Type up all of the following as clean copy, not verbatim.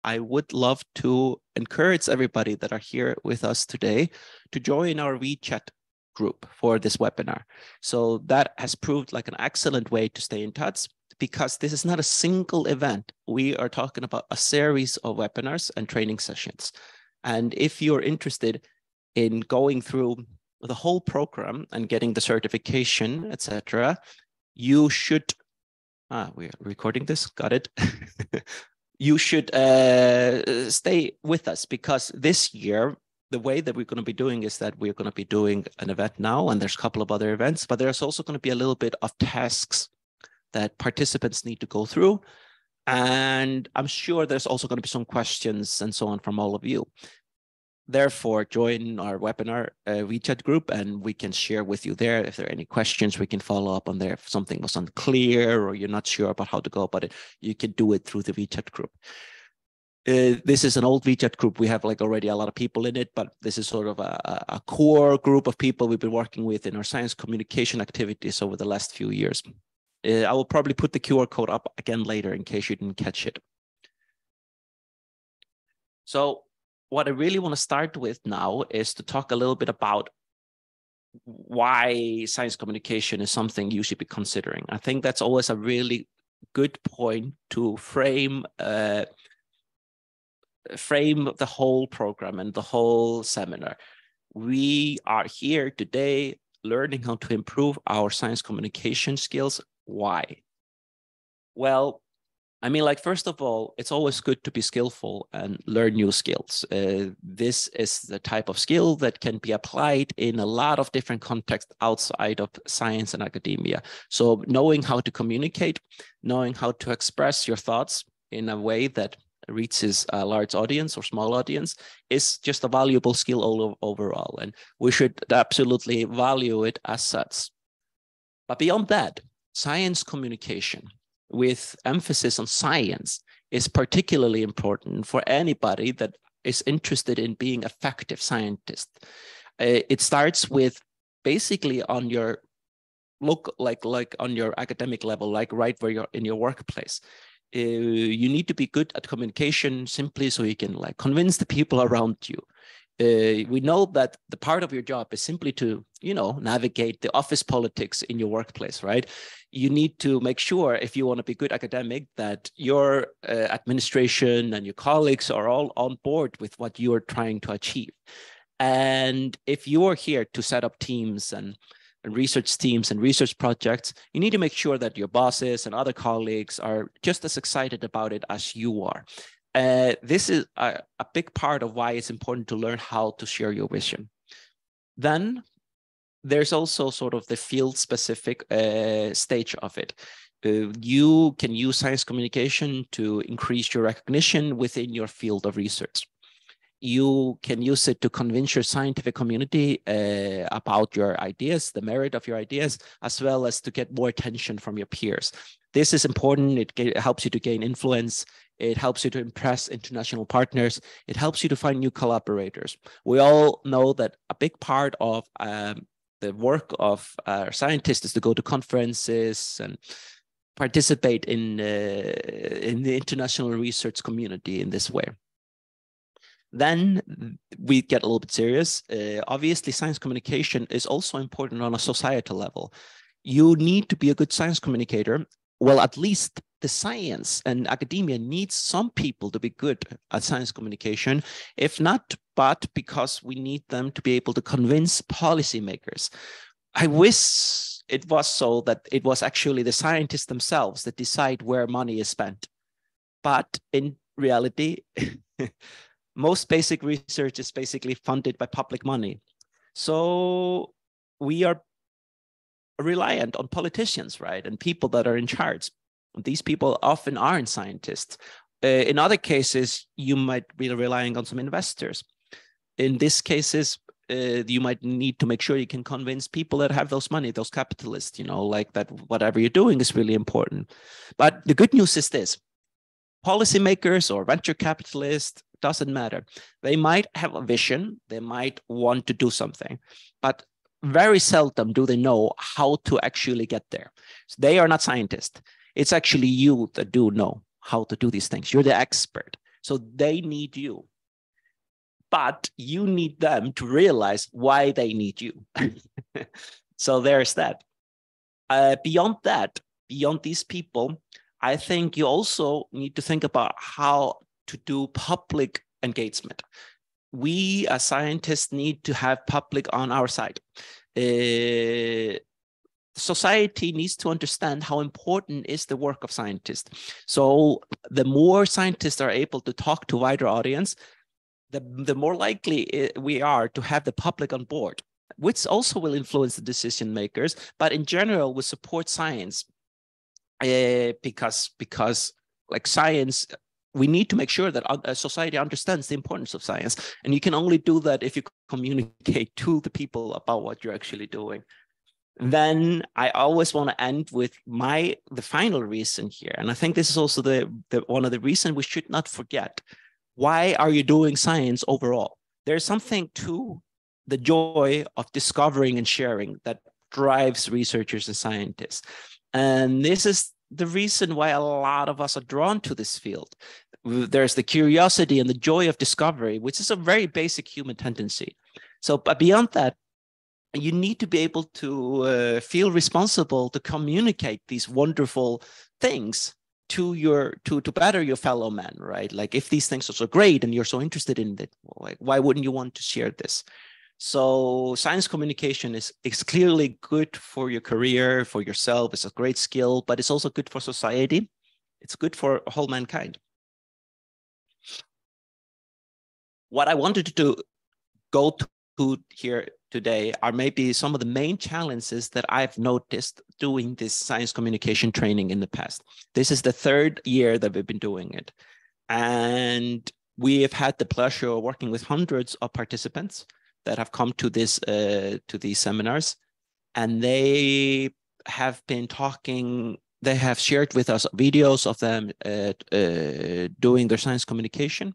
I would love to encourage everybody that are here with us today to join our WeChat group for this webinar. So that has proved like an excellent way to stay in touch, because this is not a single event. We are talking about a series of webinars and training sessions. And if you're interested in going through the whole program and getting the certification, etc., you should, we are recording this, got it. You should stay with us, because this year, the way that we're going to be doing is that we're going to be doing an event now, and there's a couple of other events, but there's also going to be a little bit of tasks that participants need to go through. And I'm sure there's also going to be some questions and so on from all of you. Therefore, join our webinar WeChat group, and we can share with you there. If there are any questions, we can follow up on there. If something was unclear or you're not sure about how to go about it, you can do it through the WeChat group. This is an old WeChat group. We have like already a lot of people in it, but this is sort of a core group of people we've been working with in our science communication activities over the last few years. I will probably put the QR code up again later in case you didn't catch it. So what I really want to start with now is to talk a little bit about why science communication is something you should be considering. I think that's always a really good point to frame the whole program and the whole seminar. We are here today learning how to improve our science communication skills. Why? Well, I mean, like, first of all, it's always good to be skillful and learn new skills. This is the type of skill that can be applied in a lot of different contexts outside of science and academia. So knowing how to communicate, knowing how to express your thoughts in a way that reaches a large audience or small audience is just a valuable skill overall. And we should absolutely value it as such. But beyond that, science communication with emphasis on science is particularly important for anybody that is interested in being an effective scientist. It starts with basically on your on your academic level, like right where you're in your workplace. You need to be good at communication simply so you can like convince the people around you. We know that the part of your job is simply to, navigate the office politics in your workplace, right? You need to make sure, if you want to be good academic, that your administration and your colleagues are all on board with what you are trying to achieve. And if you are here to set up teams and research teams and research projects, you need to make sure that your bosses and other colleagues are just as excited about it as you are. This is a big part of why it's important to learn how to share your vision. Then there's also sort of the field-specific stage of it. You can use science communication to increase your recognition within your field of research. You can use it to convince your scientific community about your ideas, the merit of your ideas, as well as to get more attention from your peers. This is important. It helps you to gain influence. It helps you to impress international partners. It helps you to find new collaborators. We all know that a big part of the work of scientists is to go to conferences and participate in the international research community in this way. Then we get a little bit serious. Obviously, science communication is also important on a societal level. You need to be a good science communicator. Well, at least the science and academia needs some people to be good at science communication, if not, but because we need them to be able to convince policymakers. I wish it was so that it was actually the scientists themselves that decide where money is spent. But in reality, most basic research is basically funded by public money. So we are reliant on politicians, right? And people that are in charge. These people often aren't scientists. In other cases, you might be relying on some investors. In these cases, you might need to make sure you can convince people that have those money, those capitalists, like that whatever you're doing is really important. But the good news is this: policymakers or venture capitalists, doesn't matter. They might have a vision, they might want to do something, but very seldom do they know how to actually get there. So they are not scientists. It's actually you that do know how to do these things. You're the expert. So they need you. But you need them to realize why they need you. So there's that. Beyond that, beyond these people, I think you also need to think about how to do public engagement. We as scientists need to have public on our side. Society needs to understand how important is the work of scientists. So the more scientists are able to talk to a wider audience, the more likely we are to have the public on board, which also will influence the decision makers. But in general, we support science because like science, we need to make sure that society understands the importance of science. And you can only do that if you communicate to the people about what you're actually doing. Then I always want to end with the final reason here. And I think this is also the one of the reasons we should not forget. Why are you doing science overall? There's something to the joy of discovering and sharing that drives researchers and scientists. And this is the reason why a lot of us are drawn to this field. There's the curiosity and the joy of discovery, which is a very basic human tendency. So, but beyond that, you need to be able to feel responsible to communicate these wonderful things to better your fellow man, right? Like if these things are so great and you're so interested in it, like why wouldn't you want to share this? So science communication is clearly good for your career, for yourself. It's a great skill, but it's also good for society. It's good for whole mankind. What I wanted to go to here today are maybe some of the main challenges that I've noticed doing this science communication training in the past. This is the third year that we've been doing it. And we have had the pleasure of working with hundreds of participants that have come to these seminars. And they have been talking, they have shared with us videos of them doing their science communication.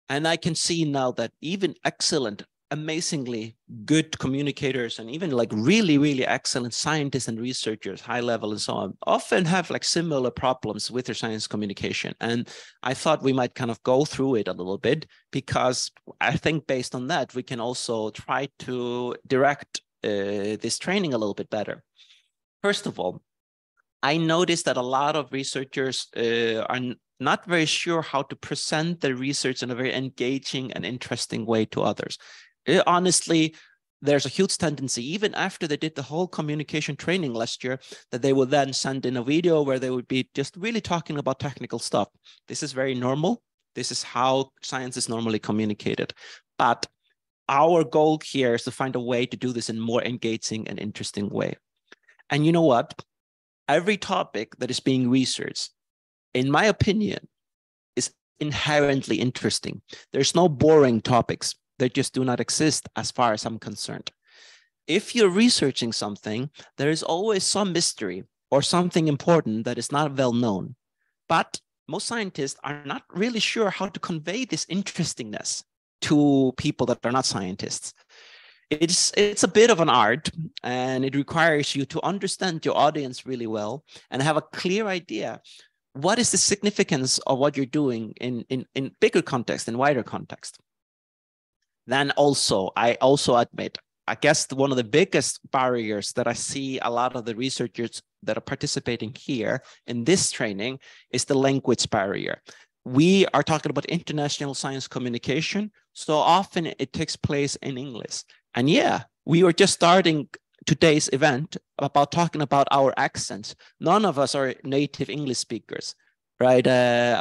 And I can see now that even excellent, amazingly good communicators and even like really, really excellent scientists and researchers, high level and so on, often have like similar problems with their science communication. And I thought we might kind of go through it a little bit, because I think based on that, we can also try to direct this training a little bit better. First of all, I noticed that a lot of researchers are not very sure how to present their research in a very engaging and interesting way to others. Honestly, there's a huge tendency, even after they did the whole communication training last year, that they would then send in a video where they would be just really talking about technical stuff. This is very normal. This is how science is normally communicated. But our goal here is to find a way to do this in a more engaging and interesting way. And you know what? Every topic that is being researched, in my opinion, is inherently interesting. There's no boring topics. They just do not exist as far as I'm concerned. If you're researching something, there is always some mystery or something important that is not well known. But most scientists are not really sure how to convey this interestingness to people that are not scientists. It's a bit of an art, and it requires you to understand your audience really well and have a clear idea. What is the significance of what you're doing in bigger context, in wider context? Then also, I also admit, I guess one of the biggest barriers that I see a lot of the researchers that are participating here in this training is the language barrier. We are talking about international science communication, so often it takes place in English. And yeah, we were just starting today's event about talking about our accents. None of us are native English speakers, right?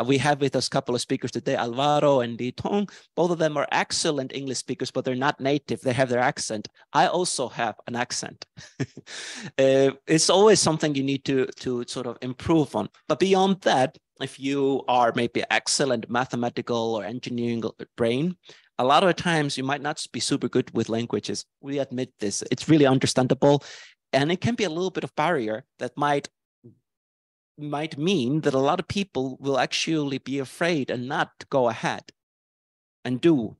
We have with us a couple of speakers today, Alvaro and Di Tong. Both of them are excellent English speakers, but they're not native. They have their accent. I also have an accent. It's always something you need to sort of improve on. But beyond that, if you are maybe excellent mathematical or engineering brain, a lot of times you might not be super good with languages. We admit this. It's really understandable. And it can be a little bit of barrier that might mean that a lot of people will actually be afraid and not go ahead and do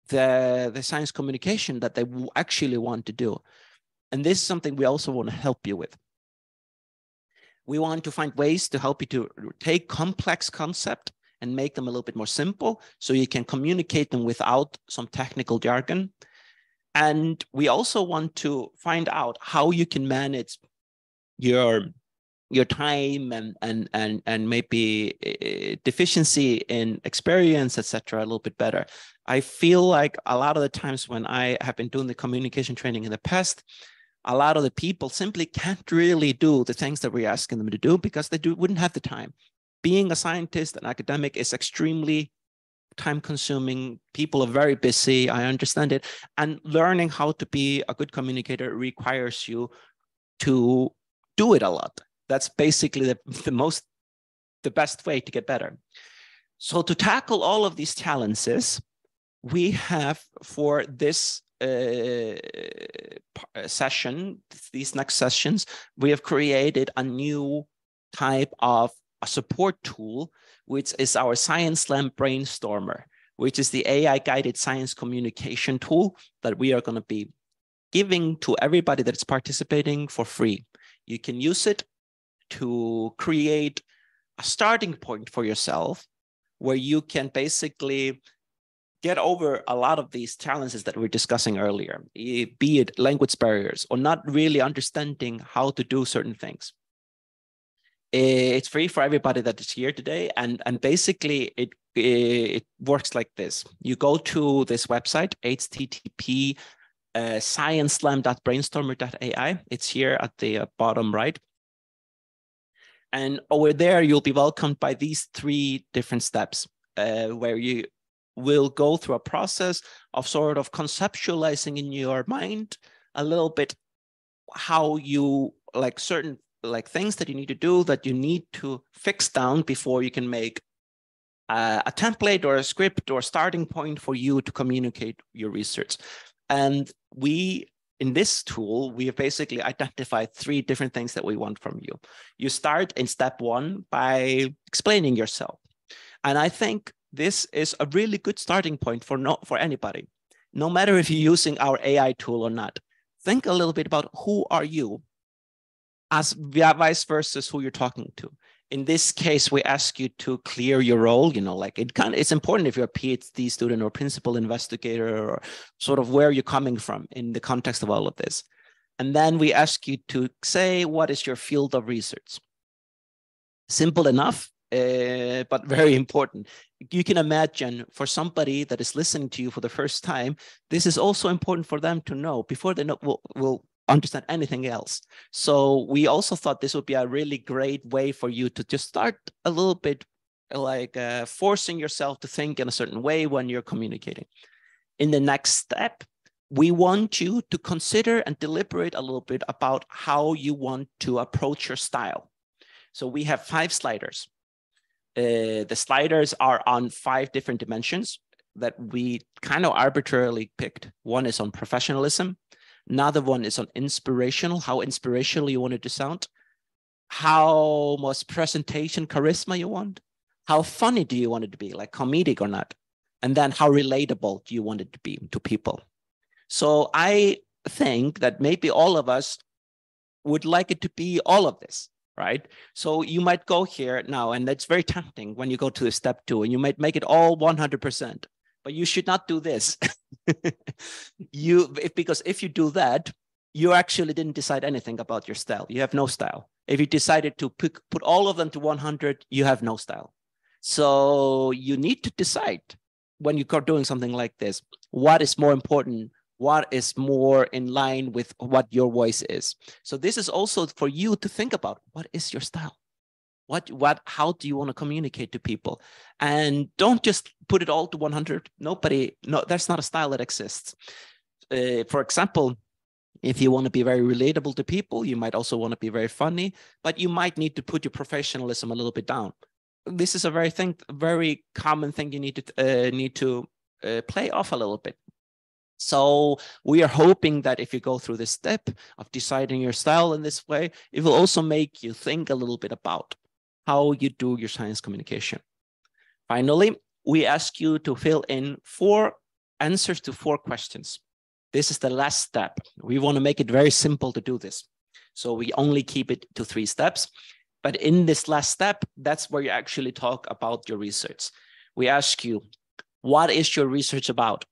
the science communication that they actually want to do. And this is something we also want to help you with. We want to find ways to help you to take complex concept and make them a little bit more simple so you can communicate them without some technical jargon. And we also want to find out how you can manage your time and maybe deficiency in experience, etc., a little bit better. I feel like a lot of the times when I have been doing the communication training in the past, a lot of the people simply can't really do the things that we're asking them to do because they wouldn't have the time. Being a scientist and academic is extremely time-consuming. People are very busy. I understand it. And learning how to be a good communicator requires you to do it a lot. That's basically the best way to get better. So to tackle all of these challenges, we have for this session, these next sessions, we have created a new type of a support tool, which is our ScienceSlam Brainstormer, which is the AI-guided science communication tool that we are going to be giving to everybody that's participating for free. You can use it to create a starting point for yourself where you can basically get over a lot of these challenges that we were discussing earlier, be it language barriers or not really understanding how to do certain things. It's free for everybody that is here today. And basically it works like this. You go to this website, http scienceslam.brainstormer.ai. It's here at the bottom right. And over there, you'll be welcomed by these 3 different steps where you will go through a process of sort of conceptualizing in your mind a little bit how you like certain like things that you need to do that you need to fix down before you can make a template or a script or a starting point for you to communicate your research. And in this tool, we have basically identified 3 different things that we want from you. You start in step 1 by explaining yourself. And I think this is a really good starting point for anybody, no matter if you're using our AI tool or not. Think a little bit about who are you as vice versa who you're talking to. In this case, we ask you to clear your role, like it's important if you're a PhD student or principal investigator or sort of where you're coming from in the context of all of this. And then we ask you to say, what is your field of research? Simple enough, but very important. You can imagine for somebody that is listening to you for the first time, this is also important for them to know before they will understand anything else. So we also thought this would be a really great way for you to just start a little bit like forcing yourself to think in a certain way when you're communicating. In the next step, we want you to consider and deliberate a little bit about how you want to approach your style. So we have 5 sliders. The sliders are on 5 different dimensions that we kind of arbitrarily picked. One is on professionalism. Another one is on inspirational, how inspirational you want it to sound, how much presentation charisma you want, how funny do you want it to be, like comedic or not, and then how relatable do you want it to be to people. So I think that maybe all of us would like it to be all of this, right? So you might go here now, and that's very tempting when you go to step 2, and you might make it all 100%. But you should not do this. Because if you do that, you actually didn't decide anything about your style. You have no style. If you decided to put all of them to 100, you have no style. So you need to decide when you're doing something like this, what is more important, what is more in line with what your voice is. So this is also for you to think about, what is your style? How do you want to communicate to people? And don't just put it all to 100. No, that's not a style that exists. For example, if you want to be very relatable to people, you might also want to be very funny, but you might need to put your professionalism a little bit down. This is a very common thing you need to play off a little bit. So we are hoping that if you go through this step of deciding your style in this way, it will also make you think a little bit about how you do your science communication. Finally, we ask you to fill in 4 answers to 4 questions. This is the last step. We want to make it very simple to do this. So we only keep it to 3 steps. But in this last step, that's where you actually talk about your research. We ask you, what is your research about?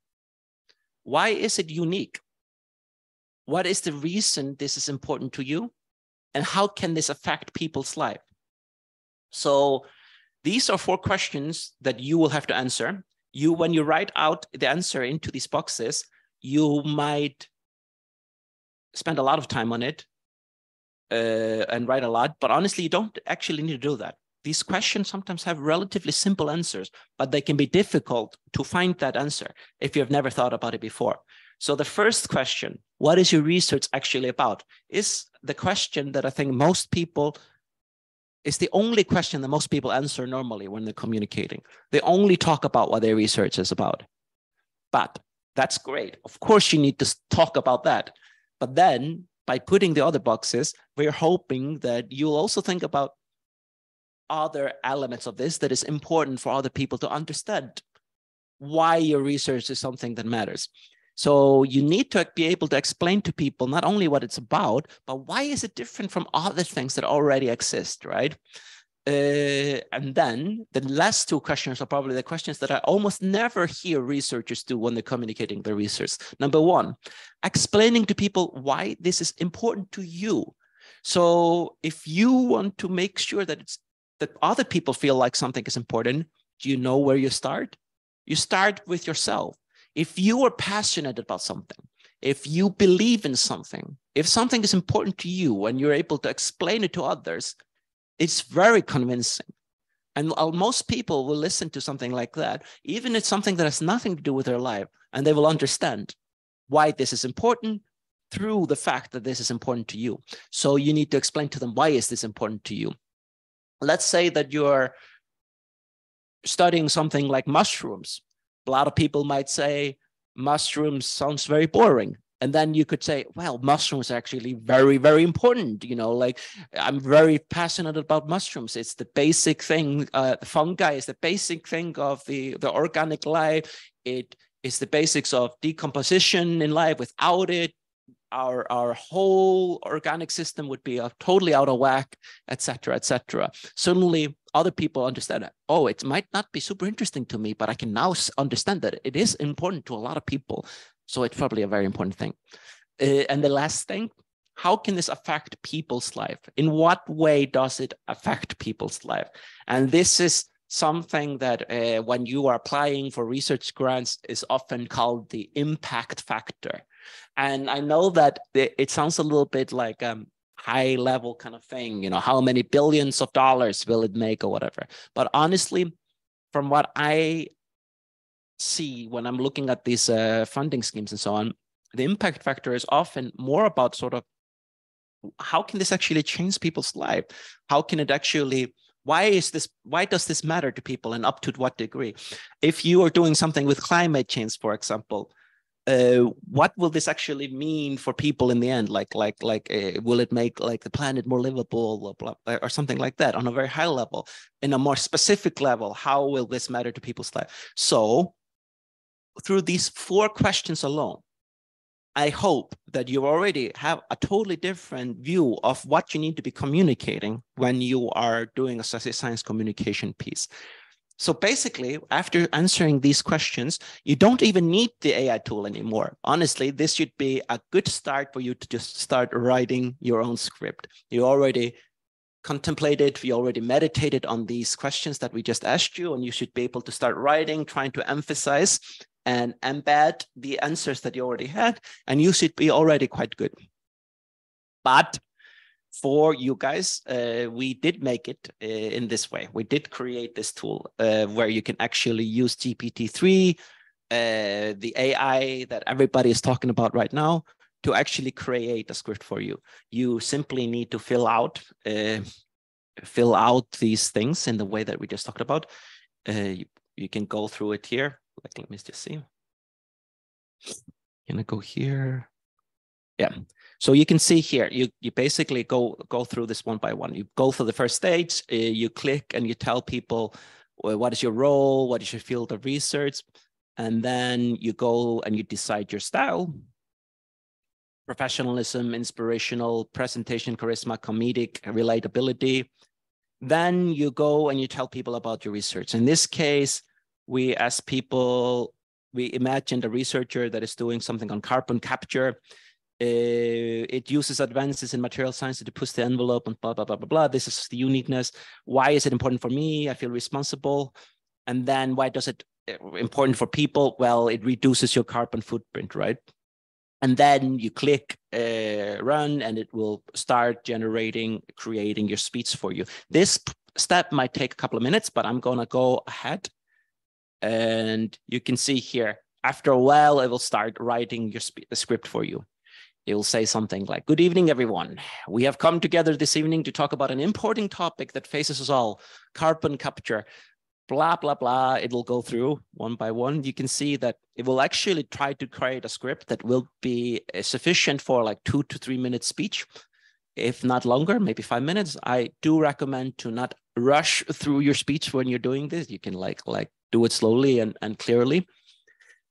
Why is it unique? What is the reason this is important to you? And how can this affect people's life? So these are 4 questions that you will have to answer. When you write out the answer into these boxes, you might spend a lot of time on it and write a lot, but honestly, you don't actually need to do that. These questions sometimes have relatively simple answers, but they can be difficult to find that answer if you've never thought about it before. So the first question, what is your research actually about, is the question that I think it's the only question that most people answer normally when they're communicating. They only talk about what their research is about. But that's great. Of course, you need to talk about that. But then by putting the other boxes, we're hoping that you'll also think about other elements of this that is important for other people to understand why your research is something that matters. So you need to be able to explain to people not only what it's about, but why is it different from other things that already exist, right? And then the last 2 questions are probably the questions that I almost never hear researchers do when they're communicating their research. Number 1, explaining to people why this is important to you. So if you want to make sure that other people feel like something is important, do you know where you start? You start with yourself. If you are passionate about something, if you believe in something, if something is important to you and you're able to explain it to others, it's very convincing. And most people will listen to something like that, even if it's something that has nothing to do with their life, and they will understand why this is important through the fact that this is important to you. So you need to explain to them, why is this important to you? Let's say that you're studying something like mushrooms. A lot of people might say, mushrooms sounds very boring. And then you could say, well, mushrooms are actually very, very important. You know, like I'm very passionate about mushrooms. It's the basic thing. Fungi is the basic thing of the organic life. It is the basics of decomposition in life. Without it, our whole organic system would be totally out of whack, etc., etc. Suddenly, other people understand that, oh, it might not be super interesting to me, but I can now understand that it is important to a lot of people. So it's probably a very important thing. And the last thing, how can this affect people's life? In what way does it affect people's life? And this is something that when you are applying for research grants is often called the impact factor. And I know that it sounds a little bit like high level kind of thing, you know, how many billions of dollars will it make or whatever. But honestly, from what I see when I'm looking at these funding schemes and so on, the impact factor is often more about sort of how can this actually change people's life? How can it actually, why does this matter to people and up to what degree? If you are doing something with climate change, for example, what will this actually mean for people in the end? Will it make like the planet more livable, blah, blah, or something like that on a very high level? In a more specific level, how will this matter to people's life? So through these 4 questions alone, I hope that you already have a totally different view of what you need to be communicating when you are doing a science communication piece. So basically, after answering these questions, you don't even need the AI tool anymore. Honestly, this should be a good start for you to just start writing your own script. You already contemplated, you already meditated on these questions that we just asked you, and you should be able to start writing, trying to emphasize and embed the answers that you already had, and you should be already quite good. But for you guys, we did make it in this way. We did create this tool where you can actually use GPT-3, the AI that everybody is talking about right now, to actually create a script for you. You simply need to fill out these things in the way that we just talked about. You can go through it here. Let me just see. Can I go here? Yeah. So you can see here, you basically go through this one by one. You go through the first stage, you click and you tell people, well, what is your role? What is your field of research? And then you go and you decide your style: professionalism, inspirational, presentation, charisma, comedic, relatability. Then you go and you tell people about your research. In this case, we imagined a researcher that is doing something on carbon capture. It uses advances in material science to push the envelope and blah, blah, blah, blah, blah. This is the uniqueness. Why is it important for me? I feel responsible. And then why does it important for people? Well, it reduces your carbon footprint, right? And then you click run and it will start creating your speech for you. This step might take a couple of minutes, but I'm gonna go ahead. And you can see here, after a while, it will start writing the script for you. It will say something like, good evening, everyone. We have come together this evening to talk about an important topic that faces us all, carbon capture, blah, blah, blah. It will go through one by one. You can see that it will actually try to create a script that will be sufficient for like 2 to 3 minutes speech, if not longer, maybe 5 minutes. I do recommend to not rush through your speech when you're doing this. You can like do it slowly and clearly.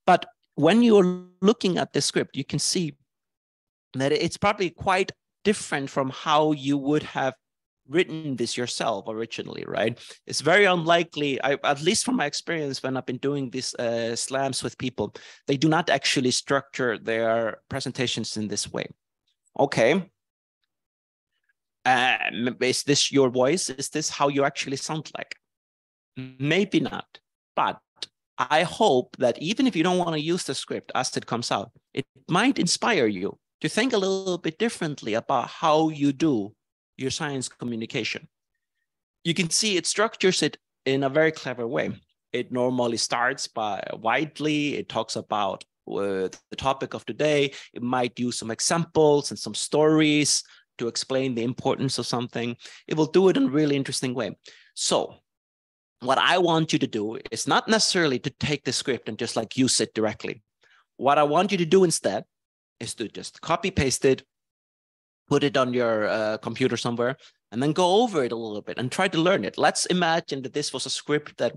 But when you're looking at the script, you can see that it's probably quite different from how you would have written this yourself originally, right? It's very unlikely, at least from my experience when I've been doing these slams with people, they do not actually structure their presentations in this way. Okay. Is this your voice? Is this how you actually sound like? Maybe not, but I hope that even if you don't want to use the script as it comes out, it might inspire you to think a little bit differently about how you do your science communication. You can see it structures it in a very clever way. It normally starts by widely, it talks about the topic of the day. It might use some examples and some stories to explain the importance of something. It will do it in a really interesting way. So what I want you to do is not necessarily to take the script and just like use it directly. What I want you to do instead is to just copy paste it, put it on your computer somewhere, and then go over it a little bit and try to learn it. Let's imagine that this was a script that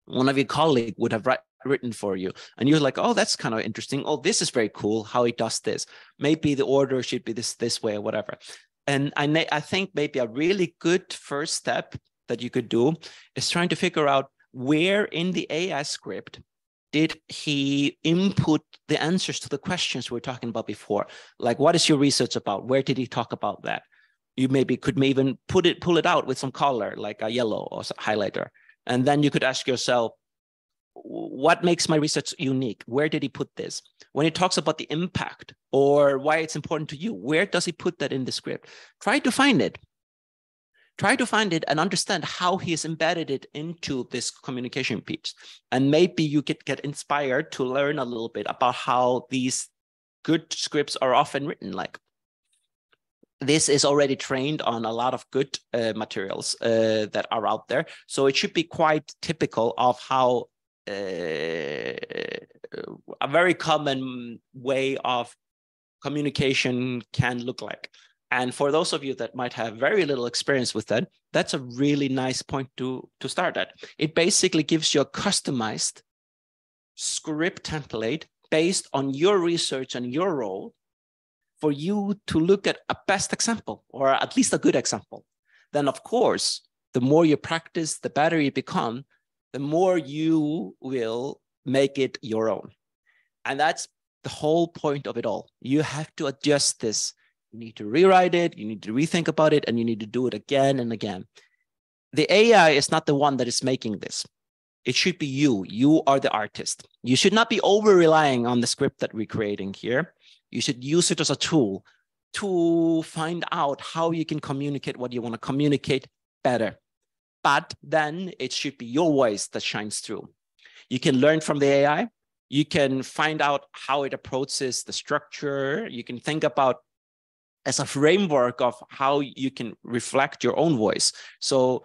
one of your colleagues would have written for you. And you're like, oh, that's kind of interesting. Oh, this is very cool how he does this. Maybe the order should be this way or whatever. And I think maybe a really good first step that you could do is trying to figure out where in the AI script did he input the answers to the questions we were talking about before? Like, what is your research about? Where did he talk about that? You could even pull it out with some color, like a yellow or highlighter. And then you could ask yourself, what makes my research unique? Where did he put this? When he talks about the impact or why it's important to you, where does he put that in the script? Try to find it. Try to find it and understand how he has embedded it into this communication piece. And maybe you could get inspired to learn a little bit about how these good scripts are often written. Like, this is already trained on a lot of good materials that are out there. So it should be quite typical of how a very common way of communication can look like. And for those of you that might have very little experience with that, that's a really nice point to start at. It basically gives you a customized script template based on your research and your role for you to look at a best example or at least a good example. Then, of course, the more you practice, the better you become, the more you will make it your own. And that's the whole point of it all. You have to adjust this. You need to rewrite it, you need to rethink about it, and you need to do it again and again. The AI is not the one that is making this. It should be you. You are the artist. You should not be over-relying on the script that we're creating here. You should use it as a tool to find out how you can communicate what you want to communicate better. But then it should be your voice that shines through. You can learn from the AI. You can find out how it approaches the structure. You can think about as a framework of how you can reflect your own voice. So,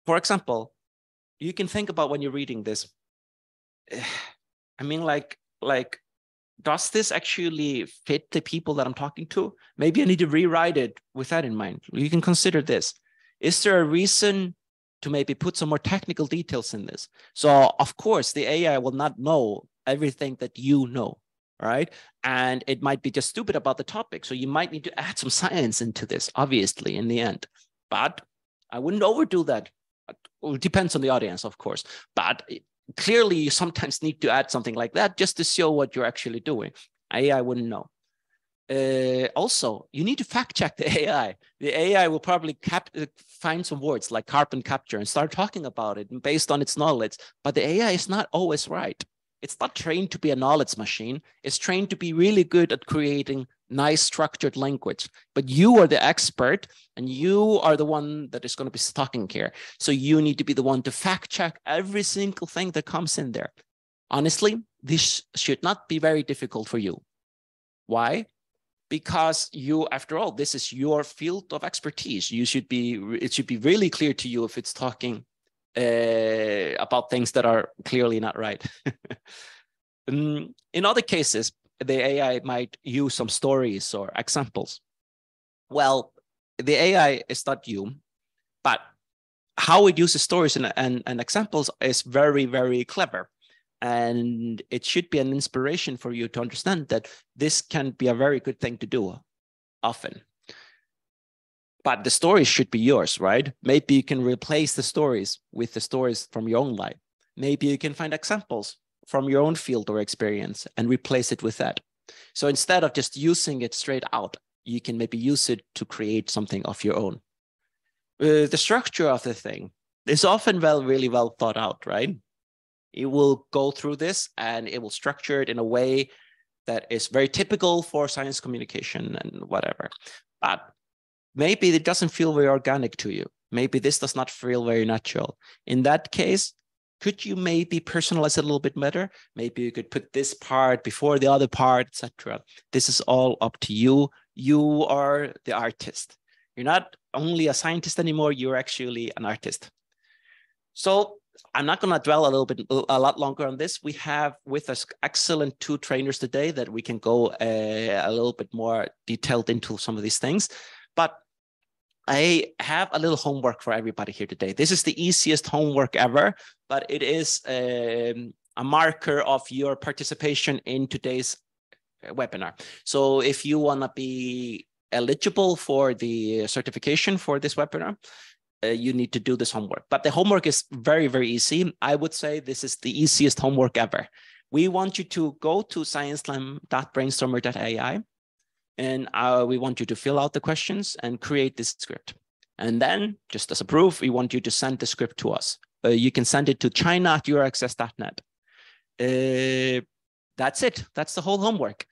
for example, you can think about when you're reading this, I mean, like, does this actually fit the people that I'm talking to? Maybe I need to rewrite it with that in mind. You can consider this. Is there a reason to maybe put some more technical details in this? So, of course, the AI will not know everything that you know. Right? And it might be just stupid about the topic. So you might need to add some science into this, obviously, in the end. But I wouldn't overdo that. It depends on the audience, of course, but clearly you sometimes need to add something like that just to show what you're actually doing. AI wouldn't know. Also, you need to fact check the AI. The AI will probably find some words like carbon capture and start talking about it based on its knowledge. But the AI is not always right. It's not trained to be a knowledge machine. It's trained to be really good at creating nice structured language. But you are the expert and you are the one that is going to be talking here. So you need to be the one to fact check every single thing that comes in there. Honestly, this should not be very difficult for you. Why? Because you, after all, this is your field of expertise. It should be really clear to you if it's talking about things that are clearly not right. In other cases, the AI might use some stories or examples. Well, the AI is not you, but how it uses stories and examples is very, very clever. And it should be an inspiration for you to understand that this can be a very good thing to do often. But the stories should be yours, right? Maybe you can replace the stories with the stories from your own life. Maybe you can find examples from your own field or experience and replace it with that. So instead of just using it straight out, you can maybe use it to create something of your own. The structure of the thing is often really well thought out, right? It will go through this and it will structure it in a way that is very typical for science communication and whatever. But maybe it doesn't feel very organic to you. Maybe this does not feel very natural. In that case, could you maybe personalize it a little bit better? Maybe you could put this part before the other part, etc. This is all up to you. You are the artist. You're not only a scientist anymore, you're actually an artist. So I'm not going to dwell a lot longer on this. We have with us excellent 2 trainers today that we can go a little bit more detailed into some of these things. But I have a little homework for everybody here today. This is the easiest homework ever, but it is a marker of your participation in today's webinar. So if you want to be eligible for the certification for this webinar, you need to do this homework. But the homework is very, very easy. I would say this is the easiest homework ever. We want you to go to scienceslam.brainstormer.ai, and we want you to fill out the questions and create this script. And then, just as a proof, we want you to send the script to us. You can send it to china@euraccess.net. That's it. That's the whole homework.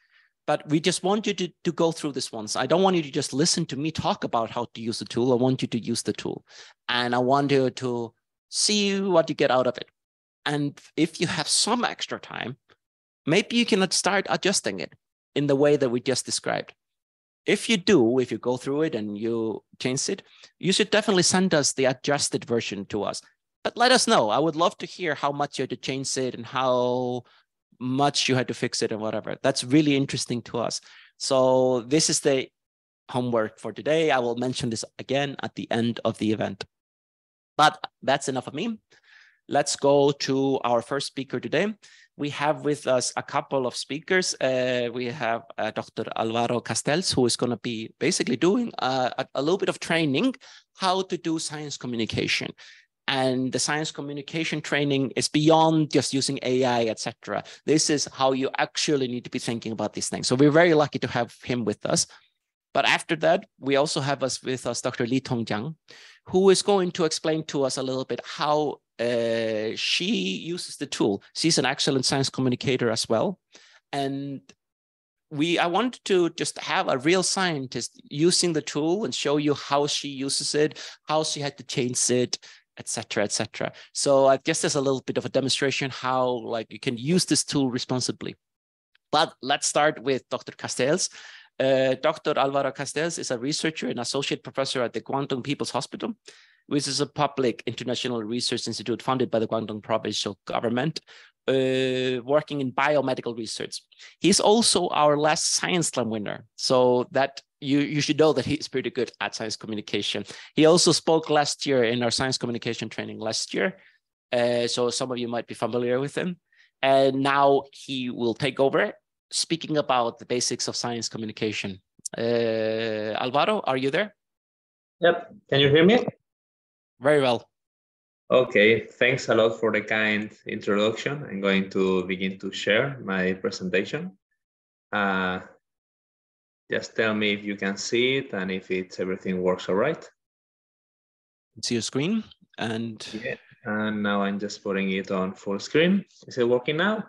But we just want you to go through this once. I don't want you to just listen to me talk about how to use the tool. I want you to use the tool. And I want you to see what you get out of it. And if you have some extra time, maybe you can start adjusting it in the way that we just described. If you go through it and you change it, you should definitely send us the adjusted version to us. But let us know. I would love to hear how much you had to change it and how much you had to fix it and whatever. That's really interesting to us. So this is the homework for today. I will mention this again at the end of the event. But that's enough of me. Let's go to our first speaker today. We have with us a couple of speakers. We have Dr. Alvaro Castells, who is going to be basically doing a little bit of training how to do science communication. And the science communication training is beyond just using AI, etc. This is how you actually need to be thinking about these things. So we're very lucky to have him with us. But after that, we also have with us Dr. Li-Tong Jiang, who is going to explain to us a little bit how she uses the tool. She's an excellent science communicator as well. And I want to just have a real scientist using the tool and show you how she uses it, how she had to change it, etc., etc. So I guess there's a little bit of a demonstration how you can use this tool responsibly. But let's start with Dr. Castells. Dr. Alvaro Castells is a researcher and associate professor at the Guangdong People's Hospital, which is a public international research institute funded by the Guangdong provincial government, working in biomedical research. He's also our last Science Slam winner. So that you should know that he's pretty good at science communication. He also spoke last year in our science communication training last year. So some of you might be familiar with him. And now he will take over speaking about the basics of science communication. Alvaro, are you there? Yep. Can you hear me? Very well. Okay, thanks a lot for the kind introduction. I'm going to begin to share my presentation. Just tell me if you can see it and if everything works all right. See your screen and... Yeah, and now I'm just putting it on full screen. Is it working now?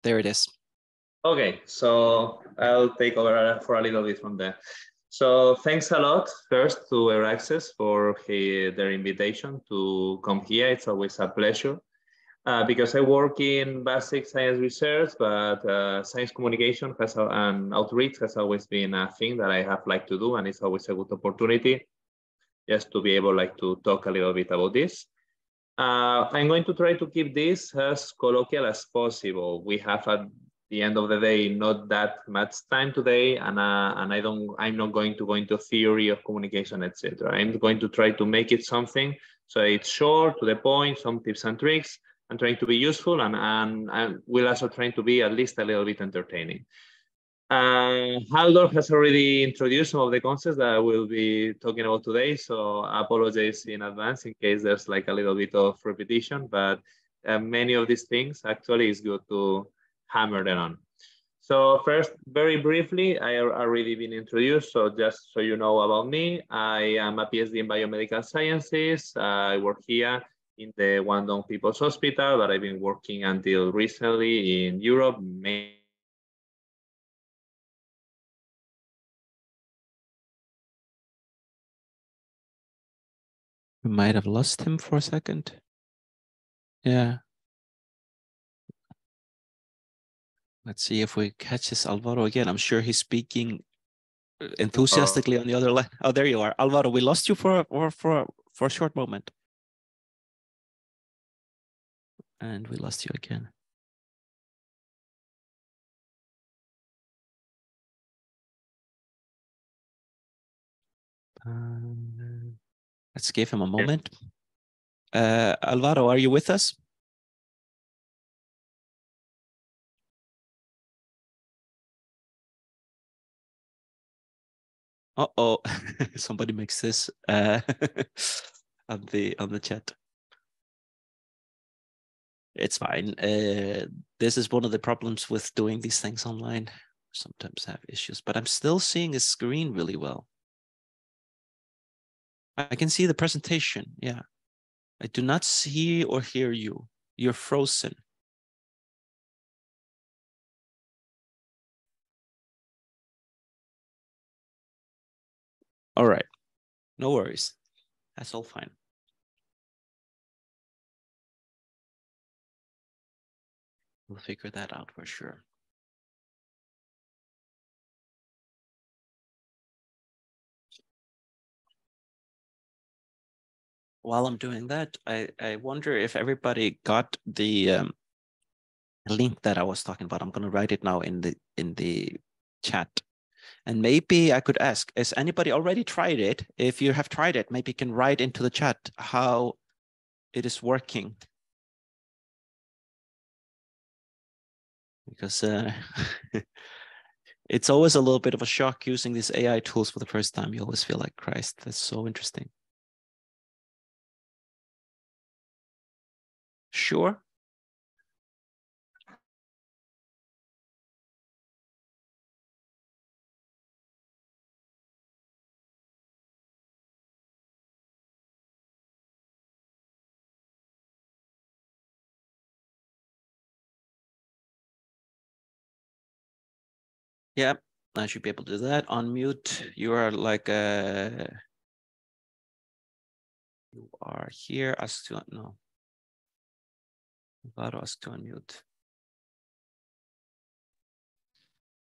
There it is. Okay, so I'll take over for a little bit from there. So thanks a lot first to Euraccess for their invitation to come here. It's always a pleasure because I work in basic science research, but science communication and outreach has always been a thing that I have liked to do, and it's always a good opportunity just to be able to talk a little bit about this. I'm going to try to keep this as colloquial as possible. We have at the end of the day not that much time today, and I'm not going to go into theory of communication, etc. I'm going to try to make it something so it's short, to the point, some tips and tricks, and trying to be useful, and we'll also try to be at least a little bit entertaining. Haldor has already introduced some of the concepts that I will be talking about today, so I apologize in advance in case there's a little bit of repetition, but many of these things actually is good to hammer them on. So first, very briefly, I already been introduced, so just so you know about me, I am a PhD in biomedical sciences. I work here in the Guangdong People's Hospital, but I've been working until recently in Europe, mainly. We might have lost him for a second. Yeah. Let's see if we catch this Alvaro again. I'm sure he's speaking enthusiastically on the other line. Oh, there you are. Alvaro, we lost you for a short moment. And we lost you again. Let's give him a moment. Alvaro, are you with us? Uh-oh, somebody makes this on the chat. It's fine. This is one of the problems with doing these things online. Sometimes have issues, but I'm still seeing his screen really well. I can see the presentation. Yeah. I do not see or hear you. You're frozen. All right. No worries. That's all fine. We'll figure that out for sure. While I'm doing that, I wonder if everybody got the link that I was talking about. I'm going to write it now in the chat. And maybe I could ask, has anybody already tried it? If you have tried it, maybe you can write into the chat how it is working. Because it's always a little bit of a shock using these AI tools for the first time. You always feel like, Christ, that's so interesting. Sure. Yeah, I should be able to do that. Unmute. You are like you are here. Ask to no. Ask to unmute.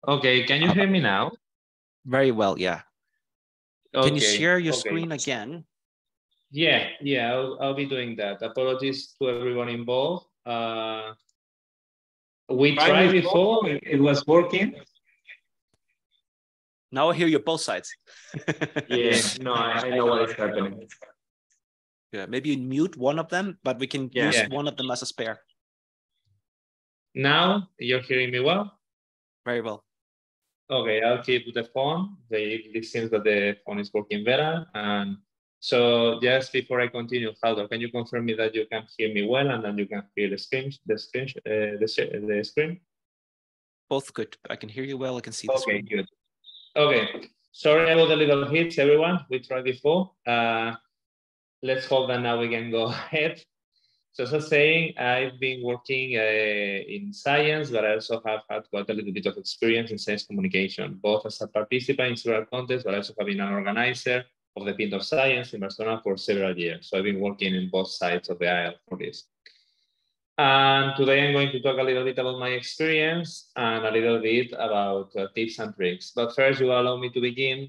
Okay, can you hear me now? Very well, yeah. Okay. Can you share your screen again? Yeah, I'll be doing that. Apologies to everyone involved. We tried before, it was working. Now I hear you both sides. Yeah, no, I know what is happening. Yeah, maybe you mute one of them, but we can use one of them as a spare. Now you're hearing me well? Very well. Okay, I'll keep the phone. It seems that the phone is working better. And So just before I continue, Haldor, can you confirm me that you can hear me well and then you can hear the screen? Both good. I can hear you well. I can see the Okay, screen. good. Okay, sorry about the little hits, everyone. We tried before. Let's hope that now we can go ahead. So as I was saying, I've been working in science, but I also have had quite a little bit of experience in science communication, both as a participant in several contests, but also have been an organizer of the Pint of Science in Barcelona for several years. So I've been working in both sides of the aisle for this. And today I'm going to talk a little bit about my experience and a little bit about tips and tricks. But first, you allow me to begin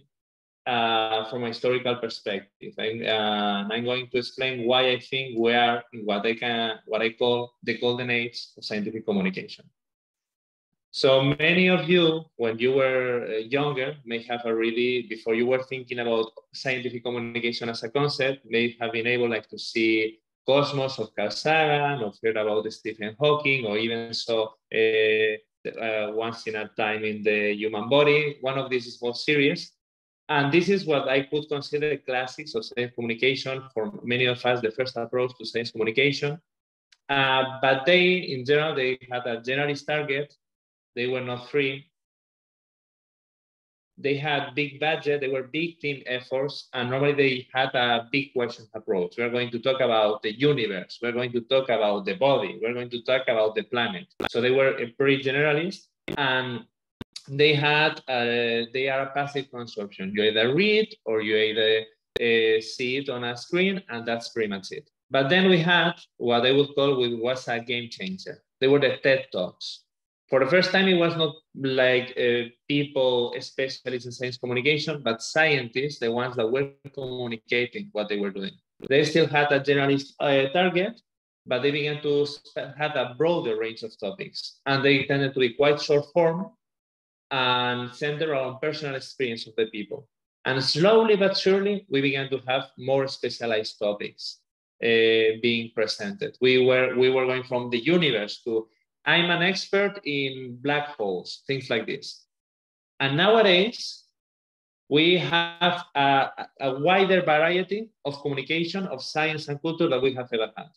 from a historical perspective. I'm going to explain why I think we are in what I call the golden age of scientific communication. So many of you, when you were younger, may have already, before you were thinking about scientific communication as a concept, may have been able to see Cosmos of Carl Sagan, or heard about Stephen Hawking, or even saw Once in a Time in the Human Body. One of these is more serious. And this is what I could consider the classics of science communication. For many of us, the first approach to science communication. But they, in general, they had a generalist target. They were not free. They had big budget. They were big team efforts. And normally they had a big question approach. We're going to talk about the universe. We're going to talk about the body. We're going to talk about the planet. So they were pretty generalist. And they are a passive consumption. You either read or you either see it on a screen, and that's pretty much it. But then we had what I would call was a game changer. They were the TED Talks. For the first time, it was not like people, specialists in science communication, but scientists, the ones that were communicating what they were doing. They still had a generalist target, but they began to have a broader range of topics. And they tended to be quite short form and centered around personal experience of the people. And slowly but surely, we began to have more specialized topics being presented. We were going from the universe to I'm an expert in black holes, things like this. And nowadays, we have a wider variety of communication, of science and culture that we have ever had.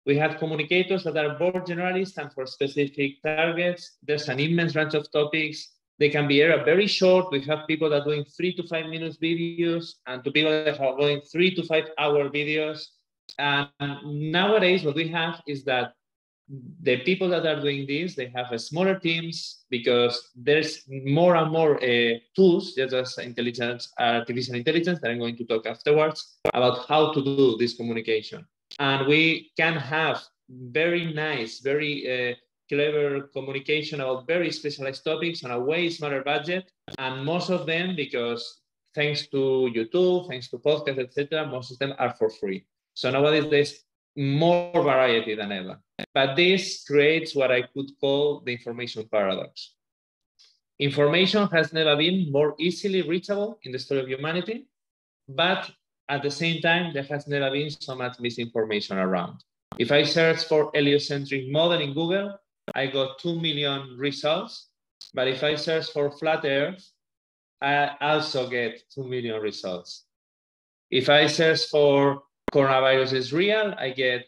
We have communicators that are more generalist and for specific targets. There's an immense range of topics. They can be very short. We have people that are doing 3 to 5 minutes videos, and to people that are going 3 to 5 hour videos. And nowadays, what we have is that the people that are doing this, they have smaller teams because there's more and more tools, just as artificial intelligence, that I'm going to talk afterwards about how to do this communication. And we can have very nice, very clever communication about very specialized topics on a way smaller budget. And most of them, because thanks to YouTube, thanks to podcasts, etc., most of them are for free. So nowadays there's more variety than ever. But this creates what I could call the information paradox. Information has never been more easily reachable in the story of humanity, but at the same time, there has never been so much misinformation around. If I search for heliocentric model in Google, I got 2 million results. But if I search for flat Earth, I also get 2 million results. If I search for coronavirus is real, I get,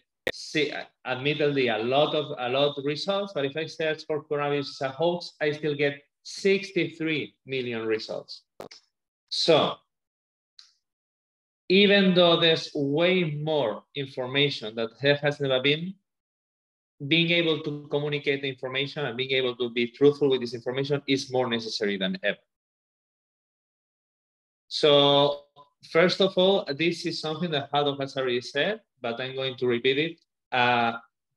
admittedly, a lot of results. But if I search for coronavirus is a hoax, I still get 63 million results. So even though there's way more information that there has never been, being able to communicate the information and being able to be truthful with this information is more necessary than ever. So first of all, this is something that Haldor has already said, but I'm going to repeat it.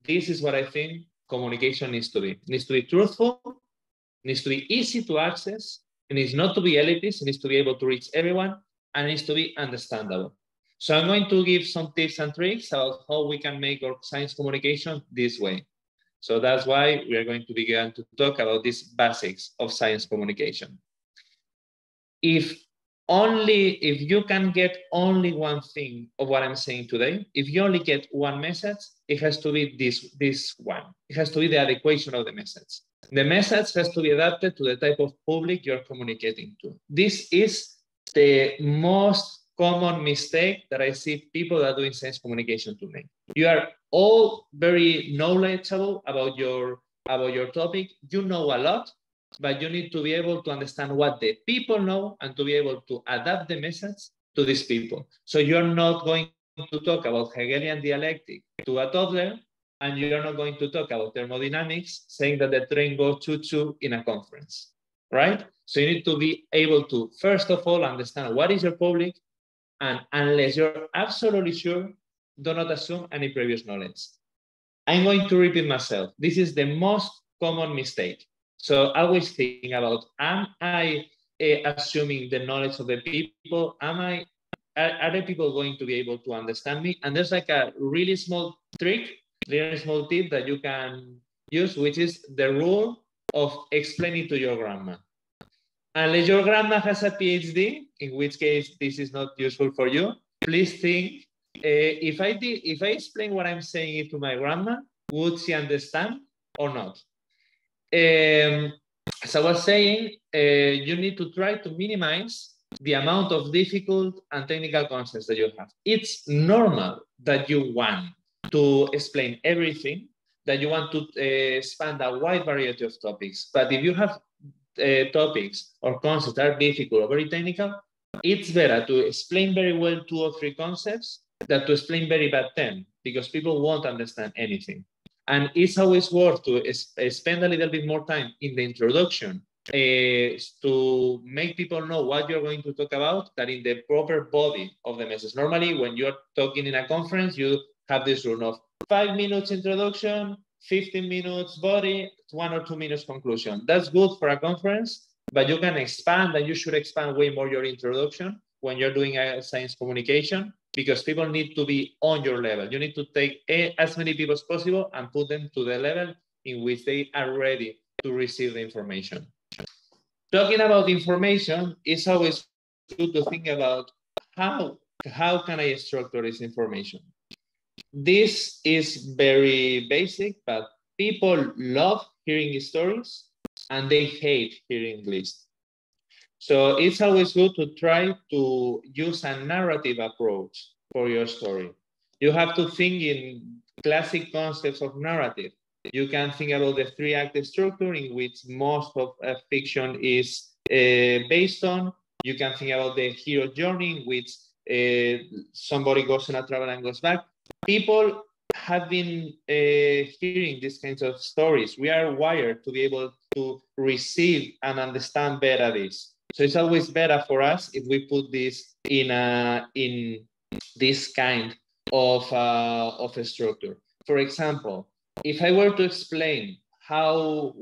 This is what I think communication needs to be. It needs to be truthful, it needs to be easy to access, it needs not to be elitist, it needs to be able to reach everyone, and it needs to be understandable. So I'm going to give some tips and tricks about how we can make our science communication this way. So that's why we are going to begin to talk about these basics of science communication. If you can get only one thing of what I'm saying today, if you only get one message, it has to be this one. It has to be the adequation of the message. The message has to be adapted to the type of public you're communicating to. This is the most common mistake that I see people that are doing science communication to make. You are all very knowledgeable about your topic. You know a lot, but you need to be able to understand what the people know and to be able to adapt the message to these people. So you're not going to talk about Hegelian dialectic to a toddler, and you're not going to talk about thermodynamics, saying that the train goes choo-choo in a conference, right? So you need to be able to, first of all, understand what is your public, and unless you're absolutely sure, do not assume any previous knowledge. I'm going to repeat myself. This is the most common mistake. So always think about, am I assuming the knowledge of the people? Are the people going to be able to understand me? And there's like a really small trick, really small tip that you can use, which is the rule of explaining to your grandma. Unless your grandma has a PhD, in which case this is not useful for you, please think, if I explain what I'm saying to my grandma, would she understand or not? As I was saying, you need to try to minimize the amount of difficult and technical concepts that you have. It's normal that you want to explain everything, that you want to span a wide variety of topics. But if you have topics or concepts that are difficult or very technical, it's better to explain very well 2 or 3 concepts than to explain very bad 10, because people won't understand anything. And it's always worth to spend a little bit more time in the introduction to make people know what you're going to talk about, that in the proper body of the message. Normally, when you're talking in a conference, you have this rule of 5 minutes introduction, 15 minutes body, 1 or 2 minutes conclusion. That's good for a conference, but you can expand, and you should expand way more your introduction when you're doing a science communication, because people need to be on your level. You need to take as many people as possible and put them to the level in which they are ready to receive the information. Talking about information, it's always good to think about how can I structure this information? This is very basic, but people love hearing stories and they hate hearing lists. So it's always good to try to use a narrative approach for your story. You have to think in classic concepts of narrative. You can think about the 3-act structure in which most of fiction is based on. You can think about the hero journey in which somebody goes on a travel and goes back. People have been hearing these kinds of stories. We are wired to be able to receive and understand better this. So it's always better for us if we put this in this kind of a structure. For example, if I were to explain how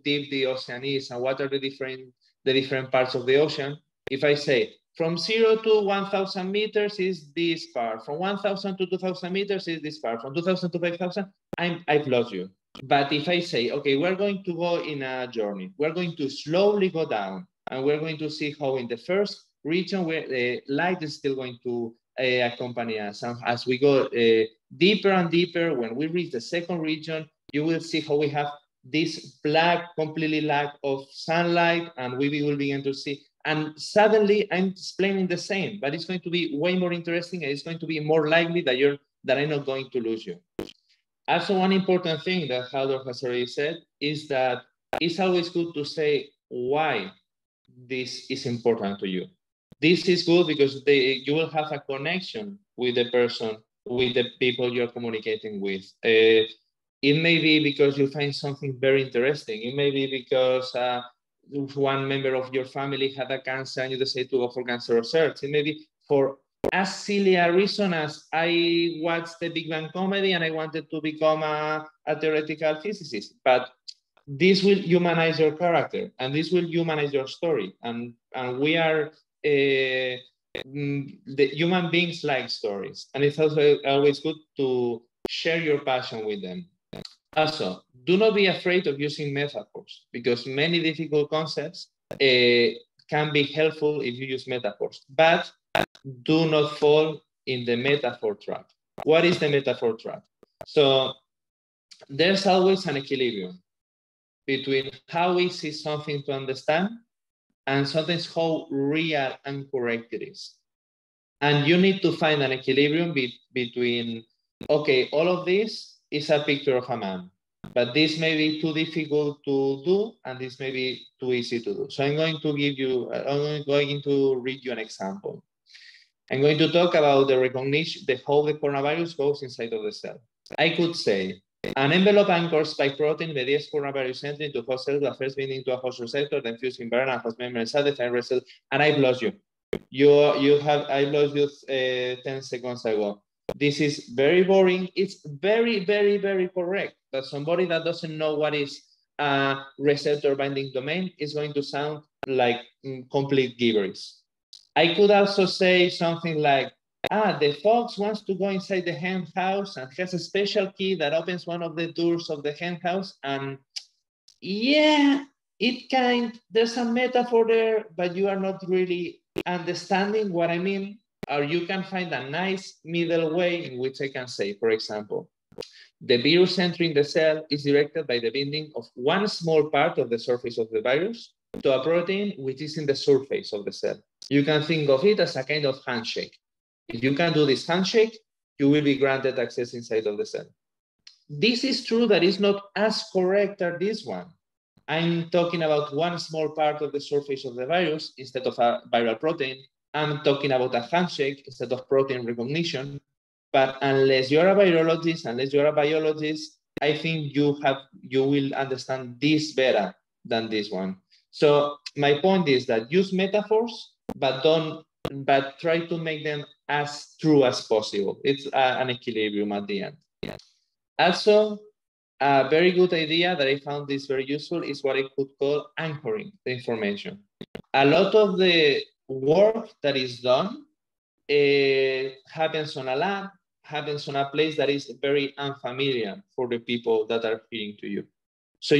deep the ocean is and what are the different parts of the ocean, if I say from 0 to 1,000 meters is this part, from 1,000 to 2,000 meters is this part, from 2,000 to 5,000, I've lost you. But if I say, okay, we're going to go in a journey, we're going to slowly go down, and we're going to see how in the first region where the light is still going to accompany us. And as we go deeper and deeper, when we reach the second region, you will see how we have this completely lack of sunlight, and we will begin to see. And suddenly I'm explaining the same, but it's going to be way more interesting, and it's going to be more likely that I'm not going to lose you. Also, one important thing that Haldor has already said is that it's always good to say why this is important to you. This is good because you will have a connection with the person, with the people you're communicating with. It may be because you find something very interesting. It may be because one member of your family had a cancer and you decide to go for cancer research. It may be for as silly a reason as I watched the Big Bang comedy and I wanted to become a theoretical physicist. But this will humanize your character, and this will humanize your story. And we are, the human beings like stories. And it's also always good to share your passion with them. Also, do not be afraid of using metaphors, because many difficult concepts can be helpful if you use metaphors. But do not fall in the metaphor trap. What is the metaphor trap? So there's always an equilibrium between how easy is something to understand and sometimes how real and correct it is. And you need to find an equilibrium between, okay, all of this is a picture of a man, but this may be too difficult to do, and this may be too easy to do. So I'm going to give you, I'm going to read you an example. I'm going to talk about the recognition, how the coronavirus goes inside of the cell. I could say, an envelope anchors spike protein mediates coronavirus entry into host cell, first binding to a host receptor, then fusing membrane and host membrane cell, define result, and I've lost you. I lost you 10 seconds ago. This is very boring. It's very, very, very correct. But somebody that doesn't know what is a receptor binding domain is going to sound like complete gibberish. I could also say something like, the fox wants to go inside the hen house and has a special key that opens one of the doors of the hen house. And yeah, there's a metaphor there, but you are not really understanding what I mean. Or you can find a nice middle way in which I can say, for example, the virus entering the cell is directed by the binding of one small part of the surface of the virus to a protein which is in the surface of the cell. You can think of it as a kind of handshake. If you can do this handshake, you will be granted access inside of the cell. This is true that is not as correct as this one. I'm talking about one small part of the surface of the virus instead of a viral protein. I'm talking about a handshake instead of protein recognition. But unless you're a virologist, unless you're a biologist, I think you will understand this better than this one. So my point is that use metaphors, but try to make them as true as possible. It's an equilibrium at the end. Also, a very good idea that I found this very useful is what I could call anchoring the information. A lot of the work that is done happens on a lab, happens on a place that is very unfamiliar for the people that are feeding to you. So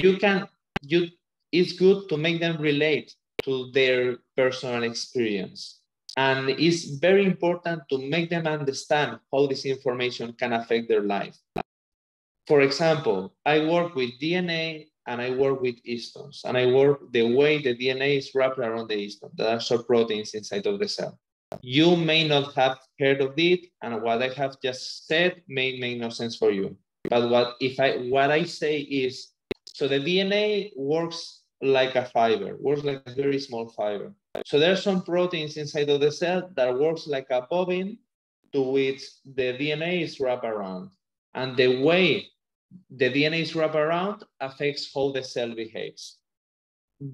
it's good to make them relate to their personal experience. And it's very important to make them understand how this information can affect their life. For example, I work with DNA and I work with histones, and I work the way the DNA is wrapped around the histone. There are some proteins inside of the cell. You may not have heard of it, and what I have just said may make no sense for you. But what I say is, so the DNA works like a fiber, works like a very small fiber. So there are some proteins inside of the cell that works like a bobbin to which the DNA is wrapped around. And the way the DNA is wrapped around affects how the cell behaves.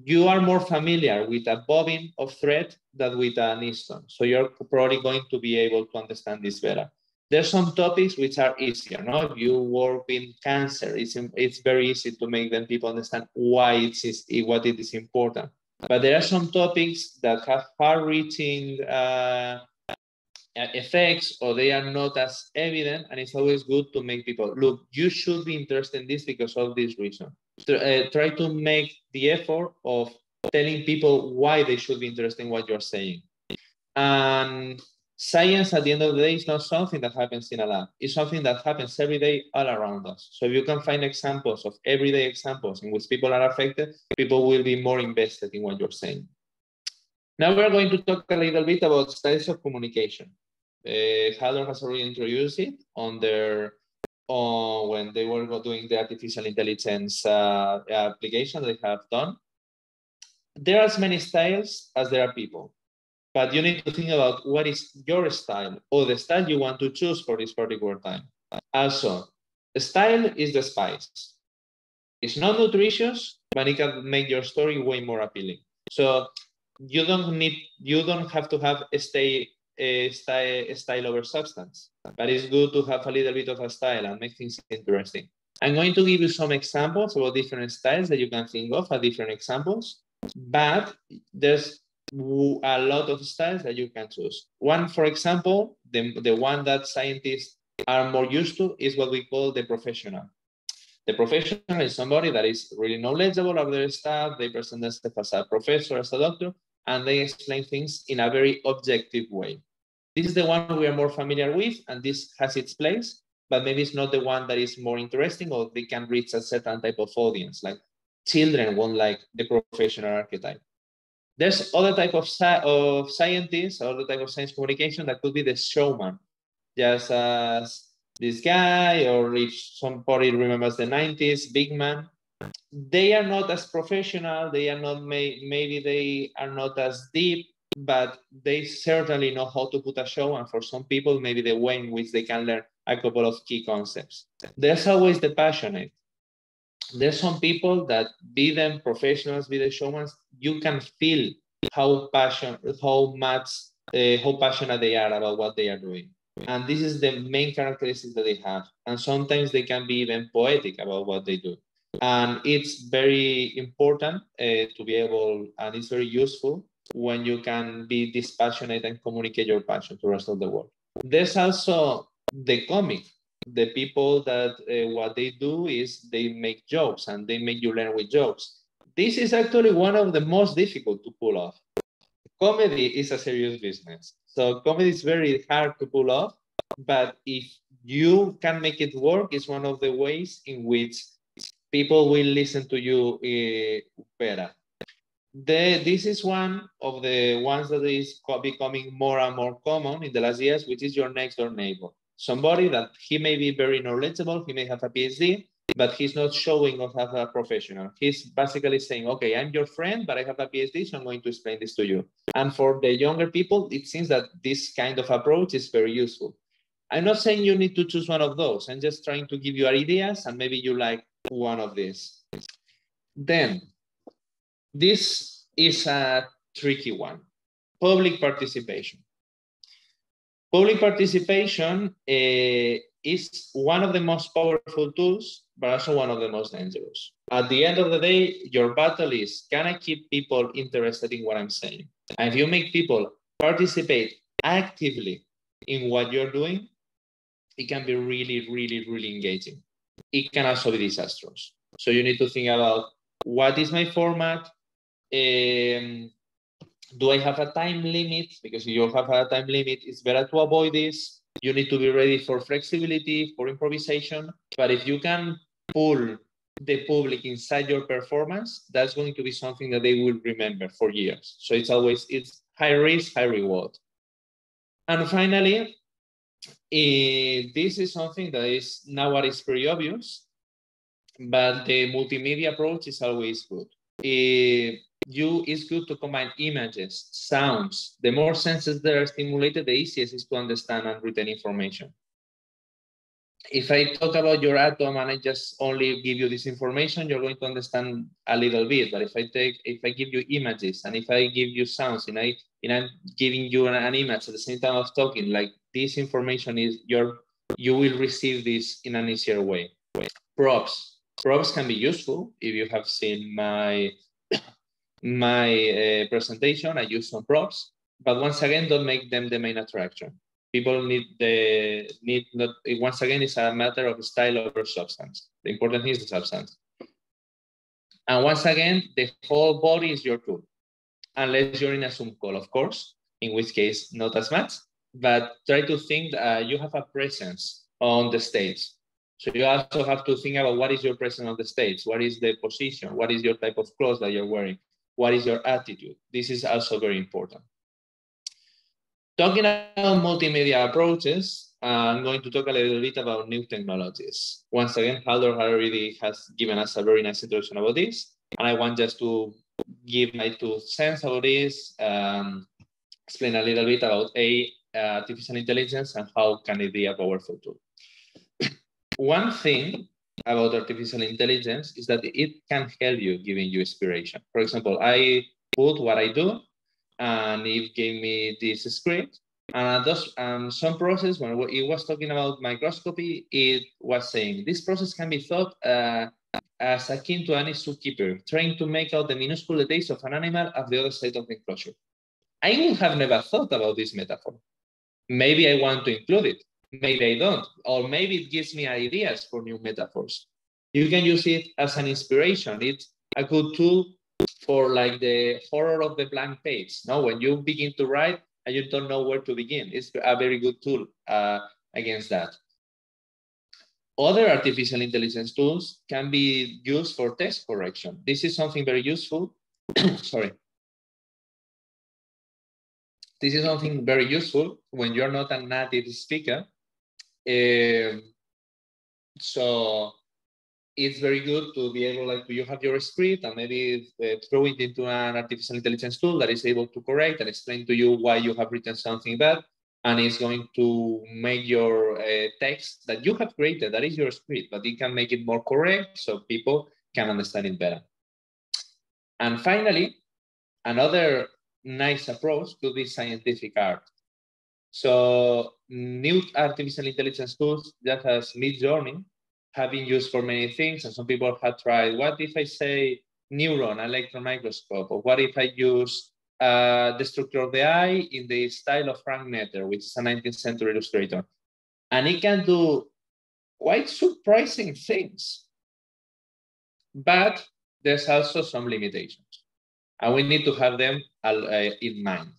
You are more familiar with a bobbin of thread than with an histone. So you're probably going to be able to understand this better. There's some topics which are easier, no? If you work in cancer, it's very easy to make them people understand what it is important. But there are some topics that have far-reaching effects, or they are not as evident, and it's always good to make people, look, you should be interested in this because of this reason. Try to make the effort of telling people why they should be interested in what you're saying. And science, at the end of the day, is not something that happens in a lab. It's something that happens every day all around us. So if you can find examples of everyday examples in which people are affected, people will be more invested in what you're saying. Now we're going to talk a little bit about styles of communication. Haldor has already introduced it when they were doing the artificial intelligence application they have done. There are as many styles as there are people, but you need to think about what is your style or the style you want to choose for this particular time. Also, the style is the spice. It's not nutritious, but it can make your story way more appealing. So you don't have to have a style over substance, but it's good to have a little bit of a style and make things interesting. I'm going to give you some examples about different styles that you can think of, different examples, but there's a lot of styles that you can choose. One, for example, the one that scientists are more used to is what we call the professional. The professional is somebody that is really knowledgeable of their stuff. They present themselves as a professor, as a doctor, and they explain things in a very objective way. This is the one we are more familiar with, and this has its place, but maybe it's not the one that is more interesting, or they can reach a certain type of audience. Like children won't like the professional archetype. There's other type of scientists, other type of science communication that could be the showman, just as this guy, or if somebody remembers the 90s, Big Man. They are not as professional, they are not, maybe they are not as deep, but they certainly know how to put a show, and for some people, maybe the way in which they can learn a couple of key concepts. There's always the passionate. There's some people that, be them professionals, be the showmans, you can feel how passionate they are about what they are doing. And this is the main characteristic that they have. And sometimes they can be even poetic about what they do. And it's very important to be able, and it's very useful when you can be this passionate and communicate your passion to the rest of the world. There's also the comic. The people that what they do is they make jokes, and they make you learn with jokes. This is actually one of the most difficult to pull off. Comedy is a serious business. So comedy is very hard to pull off, but if you can make it work, it's one of the ways in which people will listen to you better. This is one of the ones that is becoming more and more common in the last years, which is your next door neighbor. Somebody that he may be very knowledgeable, he may have a PhD, but he's not showing off as a professional. He's basically saying, okay, I'm your friend, but I have a PhD, so I'm going to explain this to you. And for the younger people, it seems that this kind of approach is very useful. I'm not saying you need to choose one of those. I'm just trying to give you ideas, and maybe you like one of these. Then, this is a tricky one, public participation. Public participation is one of the most powerful tools, but also one of the most dangerous. At the end of the day, your battle is, can I keep people interested in what I'm saying? And if you make people participate actively in what you're doing, it can be really, really, really engaging. It can also be disastrous. So you need to think about, what is my format? Do I have a time limit? Because if you have a time limit, it's better to avoid this. You need to be ready for flexibility, for improvisation. But if you can pull the public inside your performance, that's going to be something that they will remember for years. So it's high risk, high reward. And finally, this is something that is nowadays very obvious, but the multimedia approach is always good. It's good to combine images, sounds. The more senses that are stimulated, the easiest is to understand and retain information. If I talk about your atom and I just only give you this information, you're going to understand a little bit. But if I give you images, and if I give you sounds, and I'm giving you an image at the same time of talking, like, this information is you will receive this in an easier way. Props can be useful. If you have seen my presentation, I use some props, but once again, don't make them the main attraction. People once again, it's a matter of style over substance. The important thing is the substance. And once again, the whole body is your tool, unless you're in a Zoom call, of course, in which case, not as much, but try to think you have a presence on the stage. So you also have to think about, what is your presence on the stage? What is the position? What is your type of clothes that you're wearing? What is your attitude? This is also very important. Talking about multimedia approaches, I'm going to talk a little bit about new technologies. Once again, Haldor already has given us a very nice introduction about this, and I want just to give my 2 cents about this, explain a little bit about artificial intelligence and how can it be a powerful tool. One thing about artificial intelligence is that it can help you, giving you inspiration. For example, I put what I do, and it gave me this script. And some process, when it was talking about microscopy, it was saying this process can be thought as akin to any zookeeper trying to make out the minuscule details of an animal at the other side of the enclosure. I would have never thought about this metaphor. Maybe I want to include it. Maybe I don't. Or maybe it gives me ideas for new metaphors. You can use it as an inspiration. It's a good tool for, like, the horror of the blank page. No, when you begin to write and you don't know where to begin, it's a very good tool against that. Other artificial intelligence tools can be used for text correction. This is something very useful. Sorry. This is something very useful when you're not a native speaker. So it's very good to be able, like, you have your script and maybe throw it into an artificial intelligence tool that is able to correct and explain to you why you have written something bad. And it's going to make your text that you have created, that is your script, but it can make it more correct so people can understand it better. And finally, another nice approach could be scientific art. So new artificial intelligence tools, that has Midjourney, have been used for many things. And some people have tried, what if I say neuron, electron microscope, or what if I use the structure of the eye in the style of Frank Netter, which is a 19th century illustrator. And it can do quite surprising things. But there's also some limitations. And we need to have them in mind.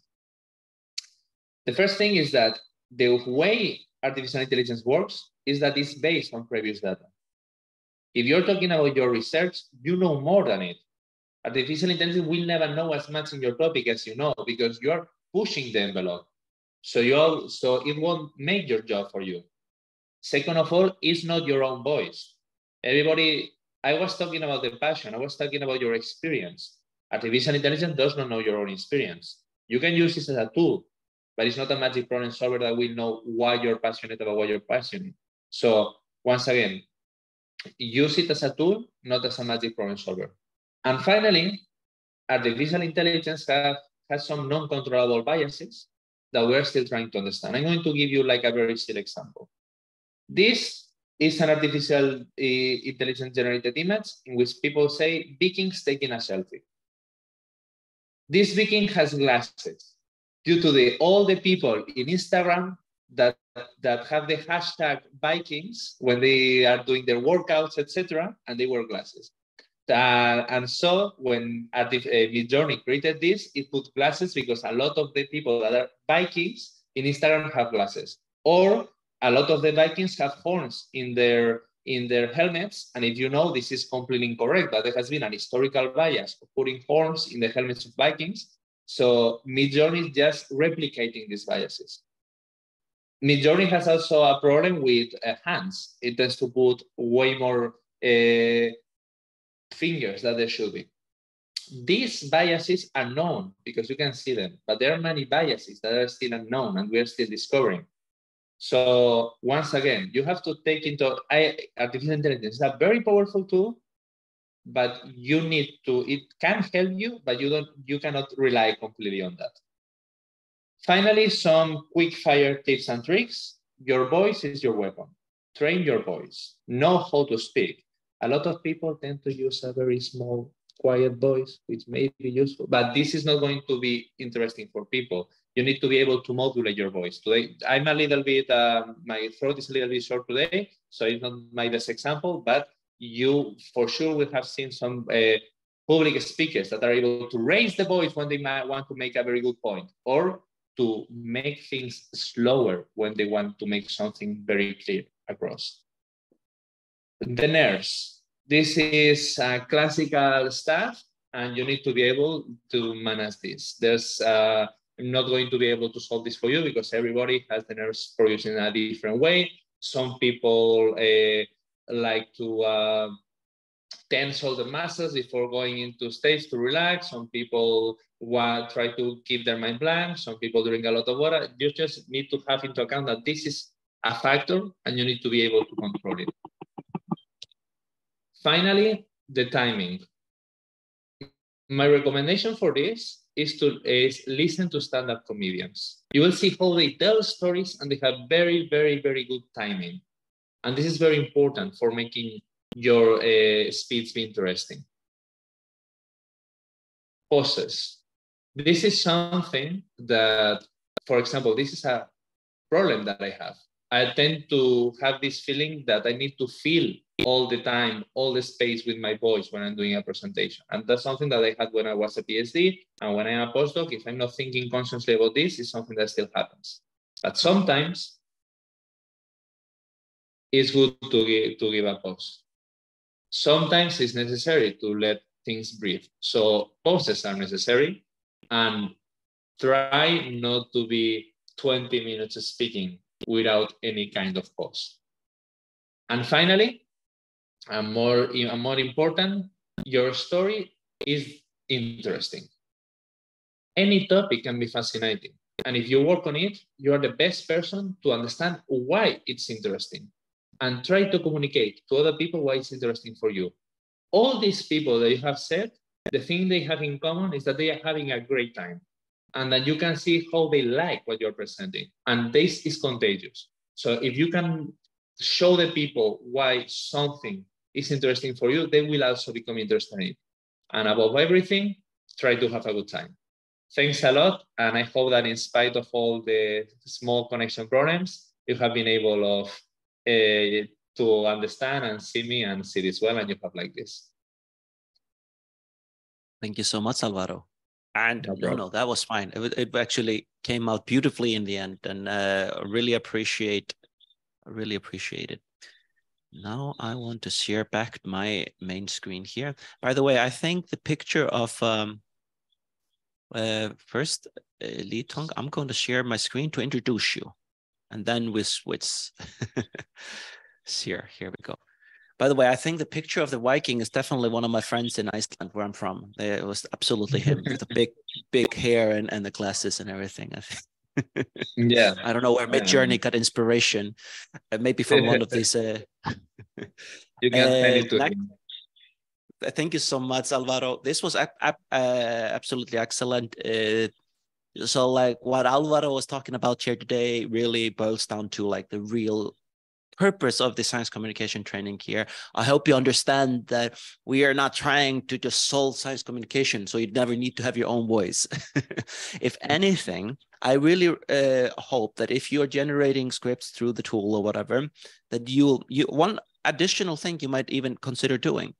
The first thing is that the way artificial intelligence works is that it's based on previous data. If you're talking about your research, you know more than it. Artificial intelligence will never know as much in your topic as you know, because you're pushing the envelope. So it won't make your job for you. Second of all, it's not your own voice. I was talking about the passion. I was talking about your experience. Artificial intelligence does not know your own experience. You can use it as a tool, but it's not a magic problem solver that will know why you're passionate about what you're passionate. So once again, use it as a tool, not as a magic problem solver. And finally, artificial intelligence has some non-controllable biases that we're still trying to understand. I'm going to give you like a very silly example. This is an artificial intelligence generated image in which people say Vikings taking a selfie. This Viking has glasses due to all the people in Instagram that have the hashtag Vikings when they are doing their workouts, etc., and they wear glasses. And so when Midjourney created this, it put glasses because a lot of the people that are Vikings in Instagram have glasses, or a lot of the Vikings have horns in their helmets. And if you know, this is completely incorrect, but there has been an historical bias of putting horns in the helmets of Vikings. So Midjourney is just replicating these biases. Midjourney has also a problem with hands. It tends to put way more fingers than there should be. These biases are known because you can see them, but there are many biases that are still unknown and we're still discovering. So once again, you have to take into artificial intelligence is a very powerful tool, but it can help you, but you cannot rely completely on that. Finally, some quick fire tips and tricks. Your voice is your weapon. Train your voice. Know how to speak. A lot of people tend to use a very small, quiet voice, which may be useful, but this is not going to be interesting for people. You need to be able to modulate your voice. Today, I'm a little bit, my throat is a little bit short today, so it's not my best example, but you for sure will have seen some public speakers that are able to raise the voice when they might want to make a very good point, or to make things slower when they want to make something very clear across. The nerves. This is classical stuff, and you need to be able to manage this. I'm not going to be able to solve this for you because everybody has the nerves produced in a different way. Some people like to tense all the muscles before going into stage to relax. Some people try to keep their mind blank. Some people drink a lot of water. You just need to have into account that this is a factor and you need to be able to control it. Finally, the timing. My recommendation for this is listen to stand-up comedians. You will see how they tell stories and they have very, very, very good timing. And this is very important for making your speech be interesting. Pauses. This is something that, for example, this is a problem that I have. I tend to have this feeling that I need to feel all the time, all the space with my voice when I'm doing a presentation. And that's something that I had when I was a PhD. And when I'm a postdoc, if I'm not thinking consciously about this, it's something that still happens. But sometimes it's good to give a pause. Sometimes it's necessary to let things breathe. So pauses are necessary. And try not to be 20 minutes speaking without any kind of pause. And finally, and more important, your story is interesting. Any topic can be fascinating. And if you work on it, you're the best person to understand why it's interesting and try to communicate to other people why it's interesting for you. All these people that you have said, the thing they have in common is that they are having a great time and that you can see how they like what you're presenting. And this is contagious. So if you can show the people why something is interesting for you, they will also become interested in it. And above everything, try to have a good time. Thanks a lot. And I hope that in spite of all the small connection problems, you have been able of to understand and see me and see this well, and you have like this. Thank you so much, Alvaro. And no, that was fine. It actually came out beautifully in the end, and really appreciate it. Now I want to share back my main screen here. By the way, I think the picture of first, Lee Tong, I'm going to share my screen to introduce you, and then we switch. Here we go. By the way, I think the picture of the Viking is definitely one of my friends in Iceland, where I'm from. It was absolutely him with the big hair and the glasses and everything. Yeah. I don't know where Midjourney got inspiration. Maybe from one of these. You can send it to him. Thank you so much, Alvaro. This was absolutely excellent. So like what Alvaro was talking about here today really boils down to like the real purpose of the science communication training here. I hope you understand that we are not trying to just solve science communication, so you never need to have your own voice. If anything, I really hope that if you're generating scripts through the tool or whatever, that you one additional thing you might even consider doing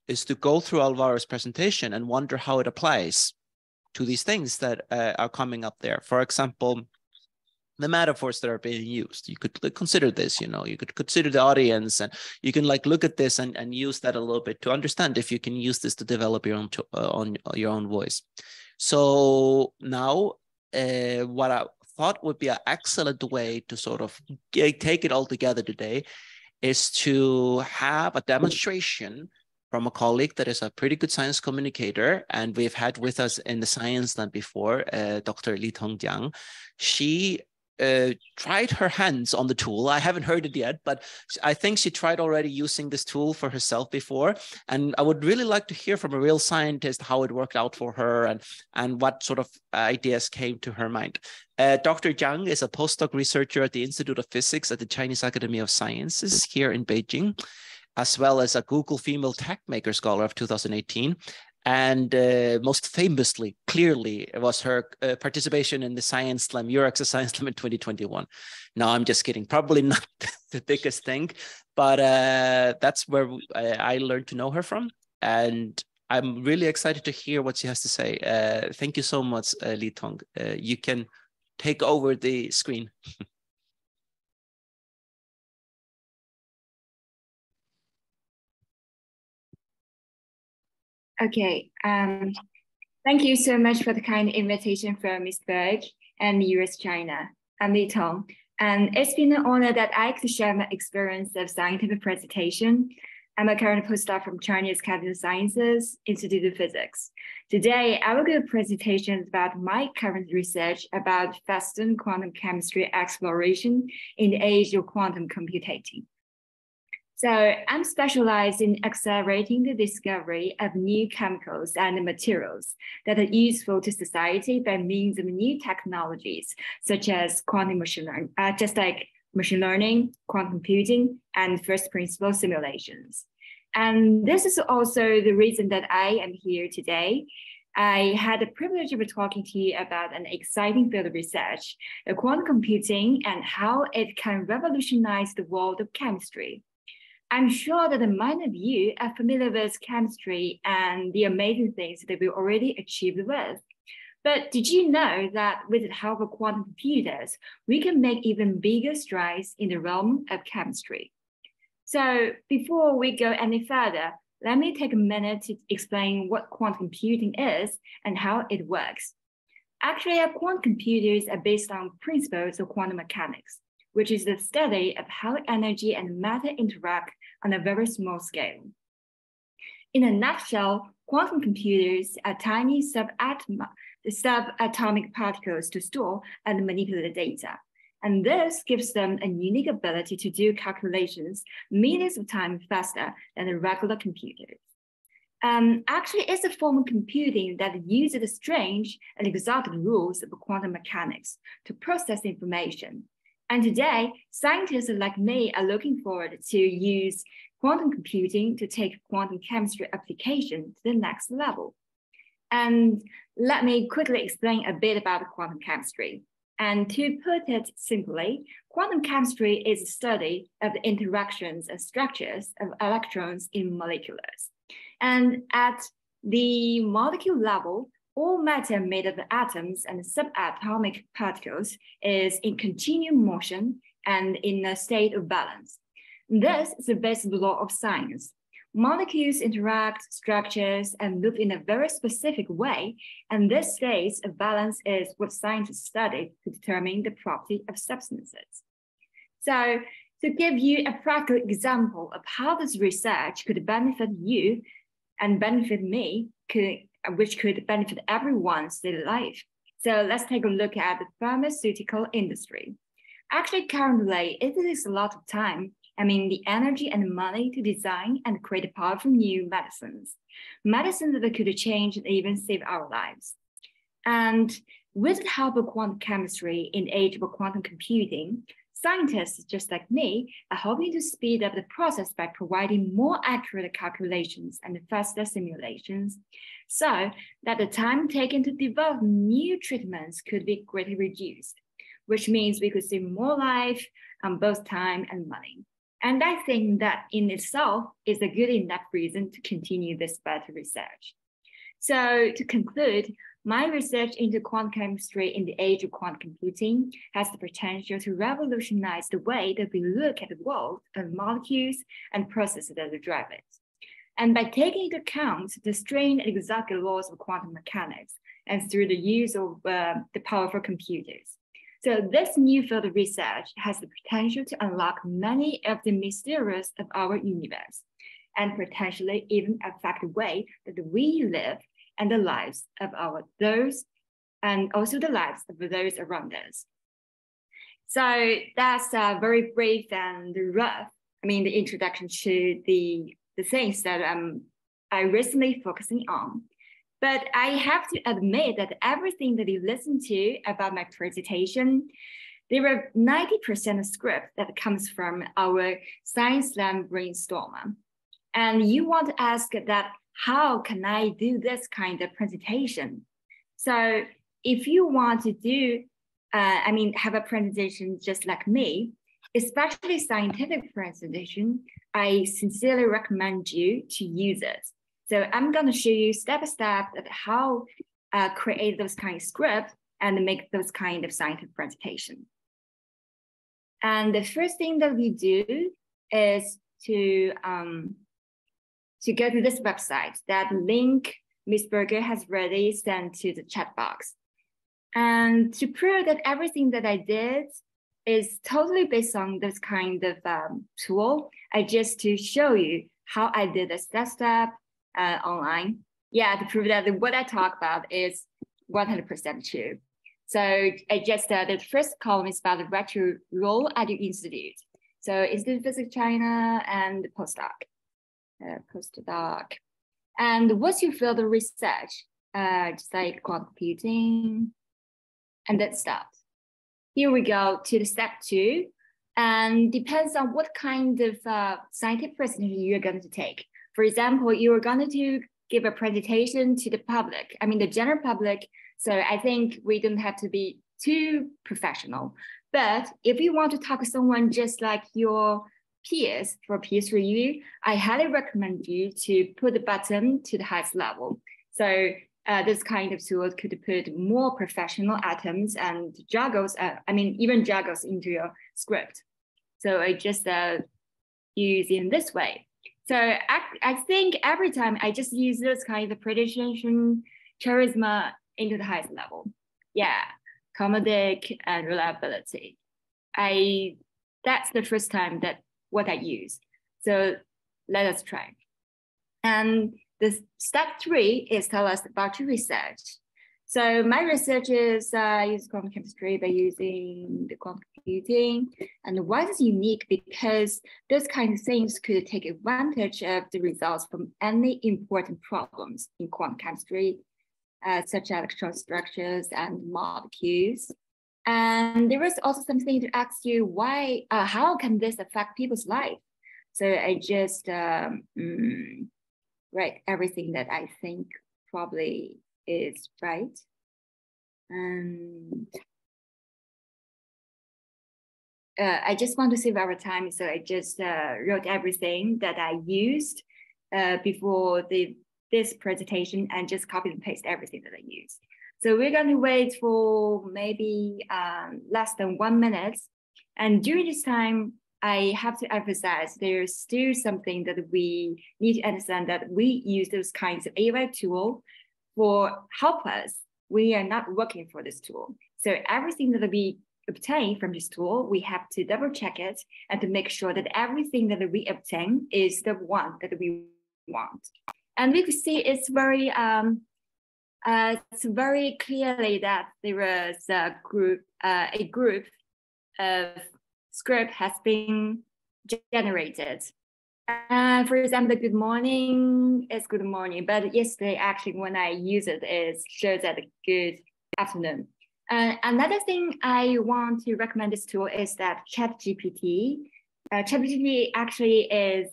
is to go through Alvaro's presentation and wonder how it applies to these things that are coming up there. For example, the metaphors that are being used. You could consider this, you could consider the audience, and you can like look at this and use that a little bit to understand if you can use this to develop your own on your own voice. So now what I thought would be an excellent way to sort of take it all together today is to have a demonstration from a colleague that is a pretty good science communicator, and we've had with us in the Science Lab before, Dr. Lee Tong Jiang. She tried her hands on the tool. I haven't heard it yet, but I think she tried already using this tool for herself before. And I would really like to hear from a real scientist how it worked out for her and what sort of ideas came to her mind. Dr. Jiang is a postdoc researcher at the Institute of Physics at the Chinese Academy of Sciences here in Beijing, as well as a Google Female Tech Maker Scholar of 2018. And most famously, clearly, it was her participation in the Science Slam, Euraccess Science Slam in 2021. No, I'm just kidding. Probably not the biggest thing, but that's where I learned to know her from. And I'm really excited to hear what she has to say. Thank you so much, Lee Tong. You can take over the screen. Okay, thank you so much for the kind invitation from Ms. Berg and US China. I'm Lee Tong, and it's been an honor that I could share my experience of scientific presentation. I'm a current postdoc from Chinese Academy of Sciences, Institute of Physics. Today, I will give a presentation about my current research about Western quantum chemistry exploration in the age of quantum computing. So I'm specialized in accelerating the discovery of new chemicals and materials that are useful to society by means of new technologies, such as quantum machine learning, just like machine learning, quantum computing, and first principle simulations. And this is also the reason that I am here today. I had the privilege of talking to you about an exciting field of research, quantum computing, and how it can revolutionize the world of chemistry. I'm sure that many of you are familiar with chemistry and the amazing things that we already achieved with. But did you know that with the help of quantum computers, we can make even bigger strides in the realm of chemistry? So before we go any further, let me take a minute to explain what quantum computing is and how it works. Actually, quantum computers are based on principles of quantum mechanics, which is the study of how energy and matter interact on a very small scale. In a nutshell, quantum computers are tiny subatomic particles to store and manipulate data. And this gives them a unique ability to do calculations millions of times faster than the regular computers. Actually, it's a form of computing that uses the strange and exotic rules of quantum mechanics to process information. And today, scientists like me are looking forward to use quantum computing to take quantum chemistry application to the next level. And let me quickly explain a bit about quantum chemistry. And to put it simply, quantum chemistry is a study of the interactions and structures of electrons in molecules. And at the molecule level, all matter made of atoms and subatomic particles is in continuous motion and in a state of balance. This is the basic law of science. Molecules interact, structures, and move in a very specific way, and this state of balance is what scientists study to determine the property of substances. So, to give you a practical example of how this research could benefit you and benefit me, which could benefit everyone's daily life. So let's take a look at the pharmaceutical industry. Actually, currently, it takes a lot of time, the energy and money to design and create powerful new medicines. Medicines that could change and even save our lives. And with the help of quantum chemistry in the age of quantum computing, scientists just like me are hoping to speed up the process by providing more accurate calculations and faster simulations so that the time taken to develop new treatments could be greatly reduced, which means we could save more life on both time and money. And I think that in itself is a good enough reason to continue this better research. So to conclude, my research into quantum chemistry in the age of quantum computing has the potential to revolutionize the way that we look at the world of molecules and processes that drive it. And by taking into account the strange and exotic laws of quantum mechanics and through the use of the powerful computers. So this new field of research has the potential to unlock many of the mysteries of our universe and potentially even affect the way that we live and the lives of those around us. So that's very brief and rough. The introduction to the things that I recently focusing on. But I have to admit that everything that you listen to about my presentation, there were 90% of script that comes from our Science Slam brainstorm. And you want to ask that, how can I do this kind of presentation? So if you want to do, have a presentation just like me, especially scientific presentation, I sincerely recommend you to use it. So I'm going to show you step by step of how create those kind of scripts and make those kind of scientific presentation. And the first thing that we do is to go to this website. That link Ms. Berger has already sent to the chat box. And to prove that everything that I did is totally based on this kind of tool, I just to show you how I did a step online. Yeah, to prove that what I talk about is 100% true. So I just, the first column is about the retro role at your institute. So Institute of Physics China and postdoc. And what's your field of research? Just like quantum computing and that stuff. Here we go to the step 2, and depends on what kind of scientific presentation you're going to take. For example, you're going to give a presentation to the public, the general public. So I think we don't have to be too professional. But if you want to talk to someone just like your peers for peers review, I highly recommend you to put the button to the highest level. So this kind of tool could put more professional items and jargons, even jargons into your script. So I just use in this way. So I think every time I just use this kind of presentation charisma into the highest level. yeah, comedic and reliability. That's the first time that what I use. So let us try. And the step 3 is tell us about your research. So my research is use quantum chemistry by using the quantum computing. And why is it unique? Because those kinds of things could take advantage of the results from any important problems in quantum chemistry, such as electron structures and molecules. And there was also something to ask you why, how can this affect people's life? So I just write everything that I think probably is right. And I just want to save our time. So I just wrote everything that I used before this presentation and just copy and paste everything that I used. So we're going to wait for maybe less than 1 minute. And during this time, I have to emphasize there's still something that we need to understand, that we use those kinds of AI tool for help us. We are not working for this tool. So everything that we obtain from this tool, we have to double check it and to make sure that everything that we obtain is the one that we want. And we could see it's very clearly that there was a group of script has been generated. For example, the good morning is good morning, but yesterday actually when I use it, it shows that good afternoon. Another thing I want to recommend this tool is that ChatGPT. ChatGPT actually is,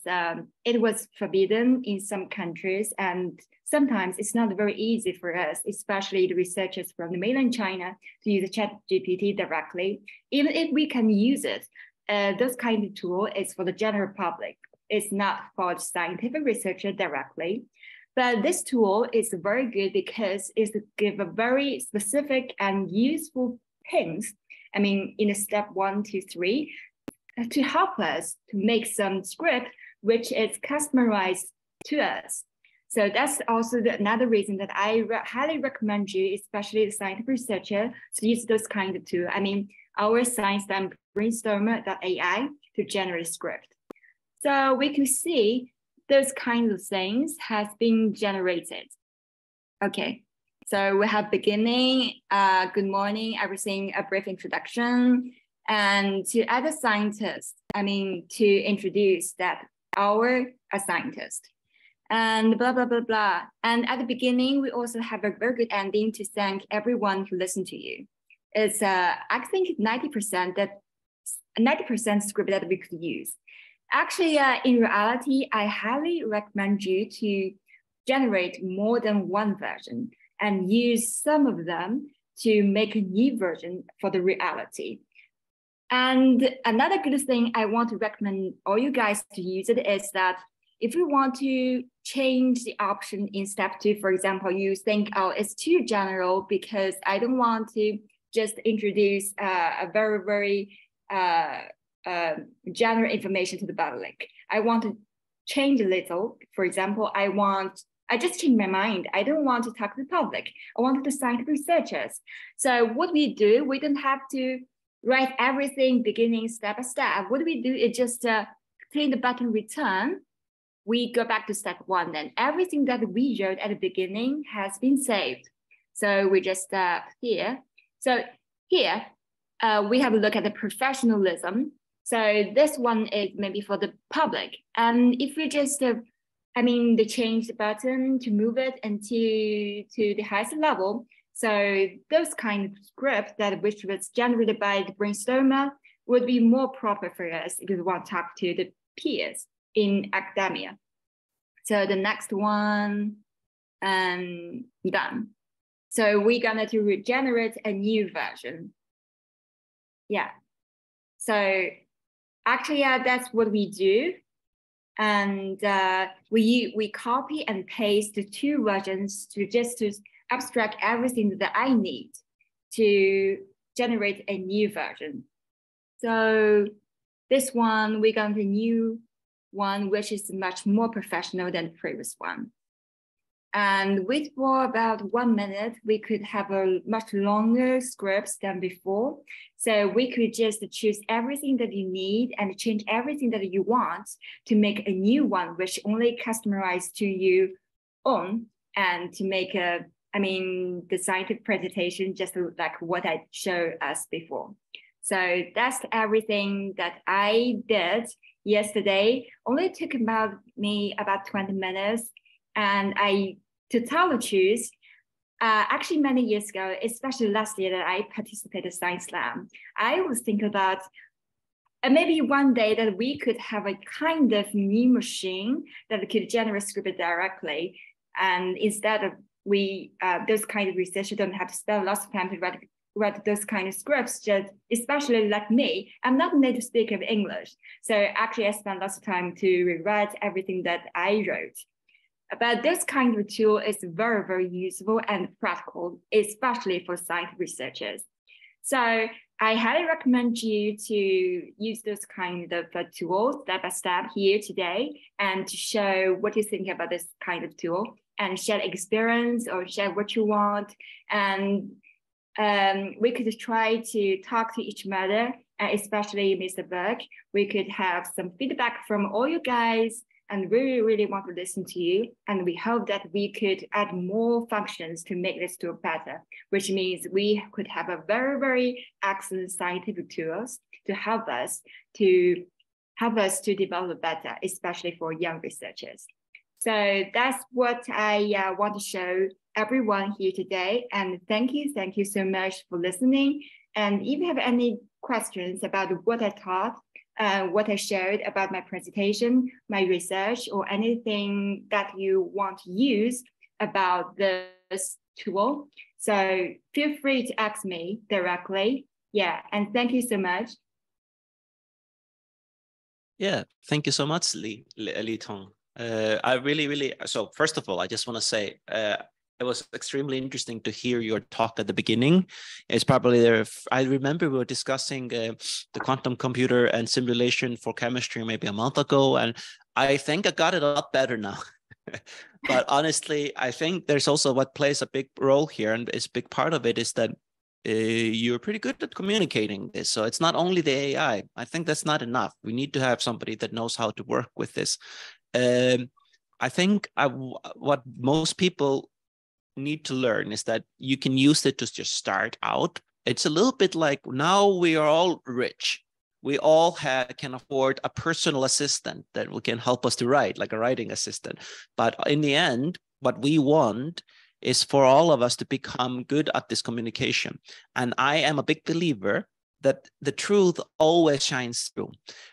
it was forbidden in some countries, and sometimes it's not very easy for us, especially the researchers from the mainland China, to use ChatGPT directly. Even if we can use it, this kind of tool is for the general public. It's not for scientific researcher directly. But this tool is very good because it gives a very specific and useful hints. I mean, in the step 1 to 3, to help us to make some script which is customized to us. So that's also another reason that I highly recommend you, especially the scientific researcher, to use those kind of tools. I mean, our science and brainstormer.ai to generate script. So we can see those kinds of things has been generated. Okay, so we have beginning, good morning, everything, a brief introduction, and to other scientists, I mean, to introduce that our a scientist, and blah, blah, blah, blah. And at the beginning, we also have a very good ending to thank everyone who listened to you. It's, I think 90% script that we could use. Actually, in reality, I highly recommend you to generate more than one version and use some of them to make a new version for the reality. And another good thing I want to recommend all you guys to use it is that if you want to change the option in step 2, for example, you think, oh, it's too general because I don't want to just introduce a very, very general information to the public. I want to change a little. For example, I just changed my mind. I don't want to talk to the public. I want to scientific researchers. So what we do, we don't have to write everything beginning step by step. What we do is just click the button return. We go back to step 1. Then everything that we wrote at the beginning has been saved. So we just here. So here we have a look at the professionalism. So this one is maybe for the public. And if we just, they change the button to move it into the highest level. So those kind of script which was generated by the brainstormer would be more proper for us if we want to talk to the peers in academia. So the next one, done. So we're gonna to regenerate a new version. Yeah. So actually, that's what we do. And we copy and paste the 2 versions to abstract everything that I need to generate a new version. So this one, we got a new one, which is much more professional than the previous one. And with for about 1 minute, we could have a much longer scripts than before. So we could just choose everything that you need and change everything that you want to make a new one, which only customized to you own, and to make the scientific presentation just like what I showed us before. So that's everything that I did yesterday. Only took me about 20 minutes. And to tell the truth, actually many years ago, especially last year that I participated in Science Slam, I was thinking about maybe one day that we could have a kind of new machine that could generate script directly. And instead of those kind of researchers don't have to spend lots of time to write those kind of scripts, just especially like me, I'm not a native speaker of English. So actually I spent lots of time to rewrite everything that I wrote. But this kind of tool is very, very useful and practical, especially for science researchers. So I highly recommend you to use those kind of tools step by step here today, and to show what you think about this kind of tool, and share experience or share what you want. And we could try to talk to each other, especially Mr. Berg. We could have some feedback from all you guys, and really, really want to listen to you. And we hope that we could add more functions to make this tool better, which means we could have a very, very excellent scientific tools to help us to develop better, especially for young researchers. So that's what I want to show everyone here today. And thank you so much for listening. And if you have any questions about what I taught, what I shared about my presentation, my research, or anything that you want to use about this tool, so feel free to ask me directly. Yeah, and thank you so much. Yeah, thank you so much, Li Tong. I really, so first of all, I just want to say, it was extremely interesting to hear your talk at the beginning. It's probably there. I remember we were discussing the quantum computer and simulation for chemistry maybe a month ago, and I think I got it a lot better now. But honestly, I think there's also what plays a big role here, and it's a big part of it is that you're pretty good at communicating this. So it's not only the AI. I think that's not enough. We need to have somebody that knows how to work with this. I think what most people need to learn is that you can use it to just start out. It's a little bit like now we are all rich. We all can afford a personal assistant that can help us to write, like a writing assistant. But in the end, what we want is for all of us to become good at this communication. And I am a big believer that the truth always shines through.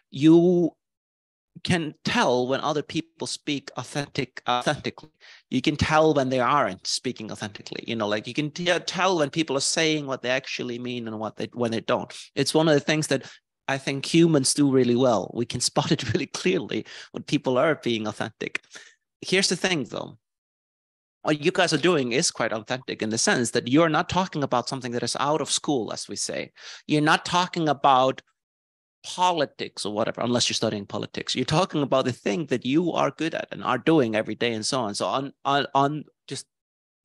You can tell when other people speak authentically. You can tell when they aren't speaking authentically. Like you can tell when people are saying what they actually mean and when they don't. It's one of the things that I think humans do really well. We can spot it really clearly when people are being authentic. Here's the thing, though. What you guys are doing is quite authentic in the sense that you're not talking about something that is out of school, as we say. You're not talking about politics or whatever, unless you're studying politics. You're talking about the thing that you are good at and are doing every day and so on. So on just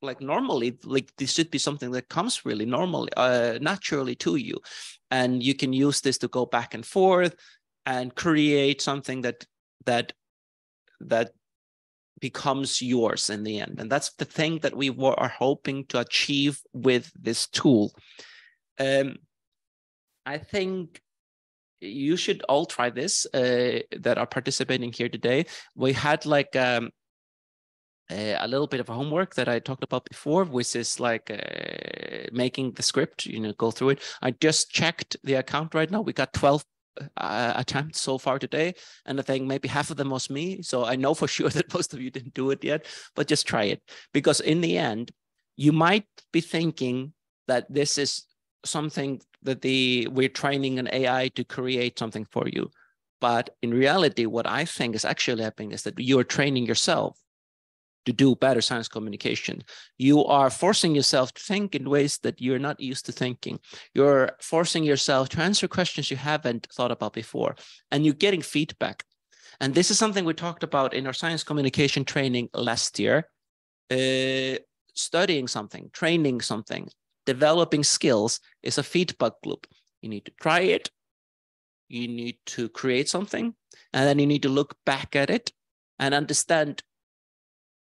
like normally, like this should be something that comes really normally, naturally to you. And you can use this to go back and forth and create something that becomes yours in the end. And that's the thing that we are hoping to achieve with this tool. I think you should all try this that are participating here today. We had like a little bit of a homework that I talked about before, which is like making the script, go through it. I just checked the account right now. We got 12 attempts so far today, and I think maybe half of them was me. So I know for sure that most of you didn't do it yet, but just try it. Because in the end, you might be thinking that this is something that we're training an AI to create something for you. But in reality, what I think is actually happening is that you're training yourself to do better science communication. You are forcing yourself to think in ways that you're not used to thinking. You're forcing yourself to answer questions you haven't thought about before, and you're getting feedback. And this is something we talked about in our science communication training last year. studying something, training something, developing skills is a feedback loop. You need to try it, you need to create something, and then you need to look back at it and understand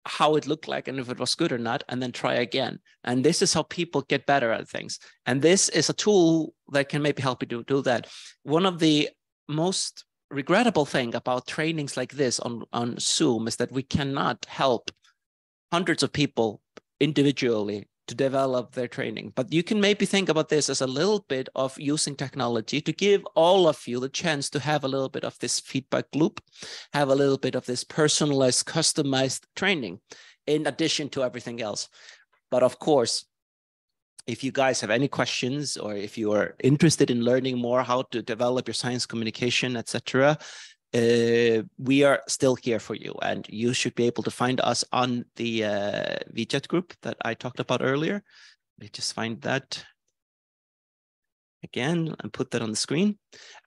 how it looked like and if it was good or not, and then try again. And this is how people get better at things. And this is a tool that can maybe help you to do that. One of the most regrettable thing about trainings like this on Zoom is that we cannot help hundreds of people individually to develop their training. But you can maybe think about this as a little bit of using technology to give all of you the chance to have a little bit of this feedback loop, have a little bit of this personalized, customized training in addition to everything else. But of course, if you guys have any questions, or if you are interested in learning more how to develop your science communication, etc., we are still here for you, and you should be able to find us on the VChat group that I talked about earlier. Let me just find that again and put that on the screen.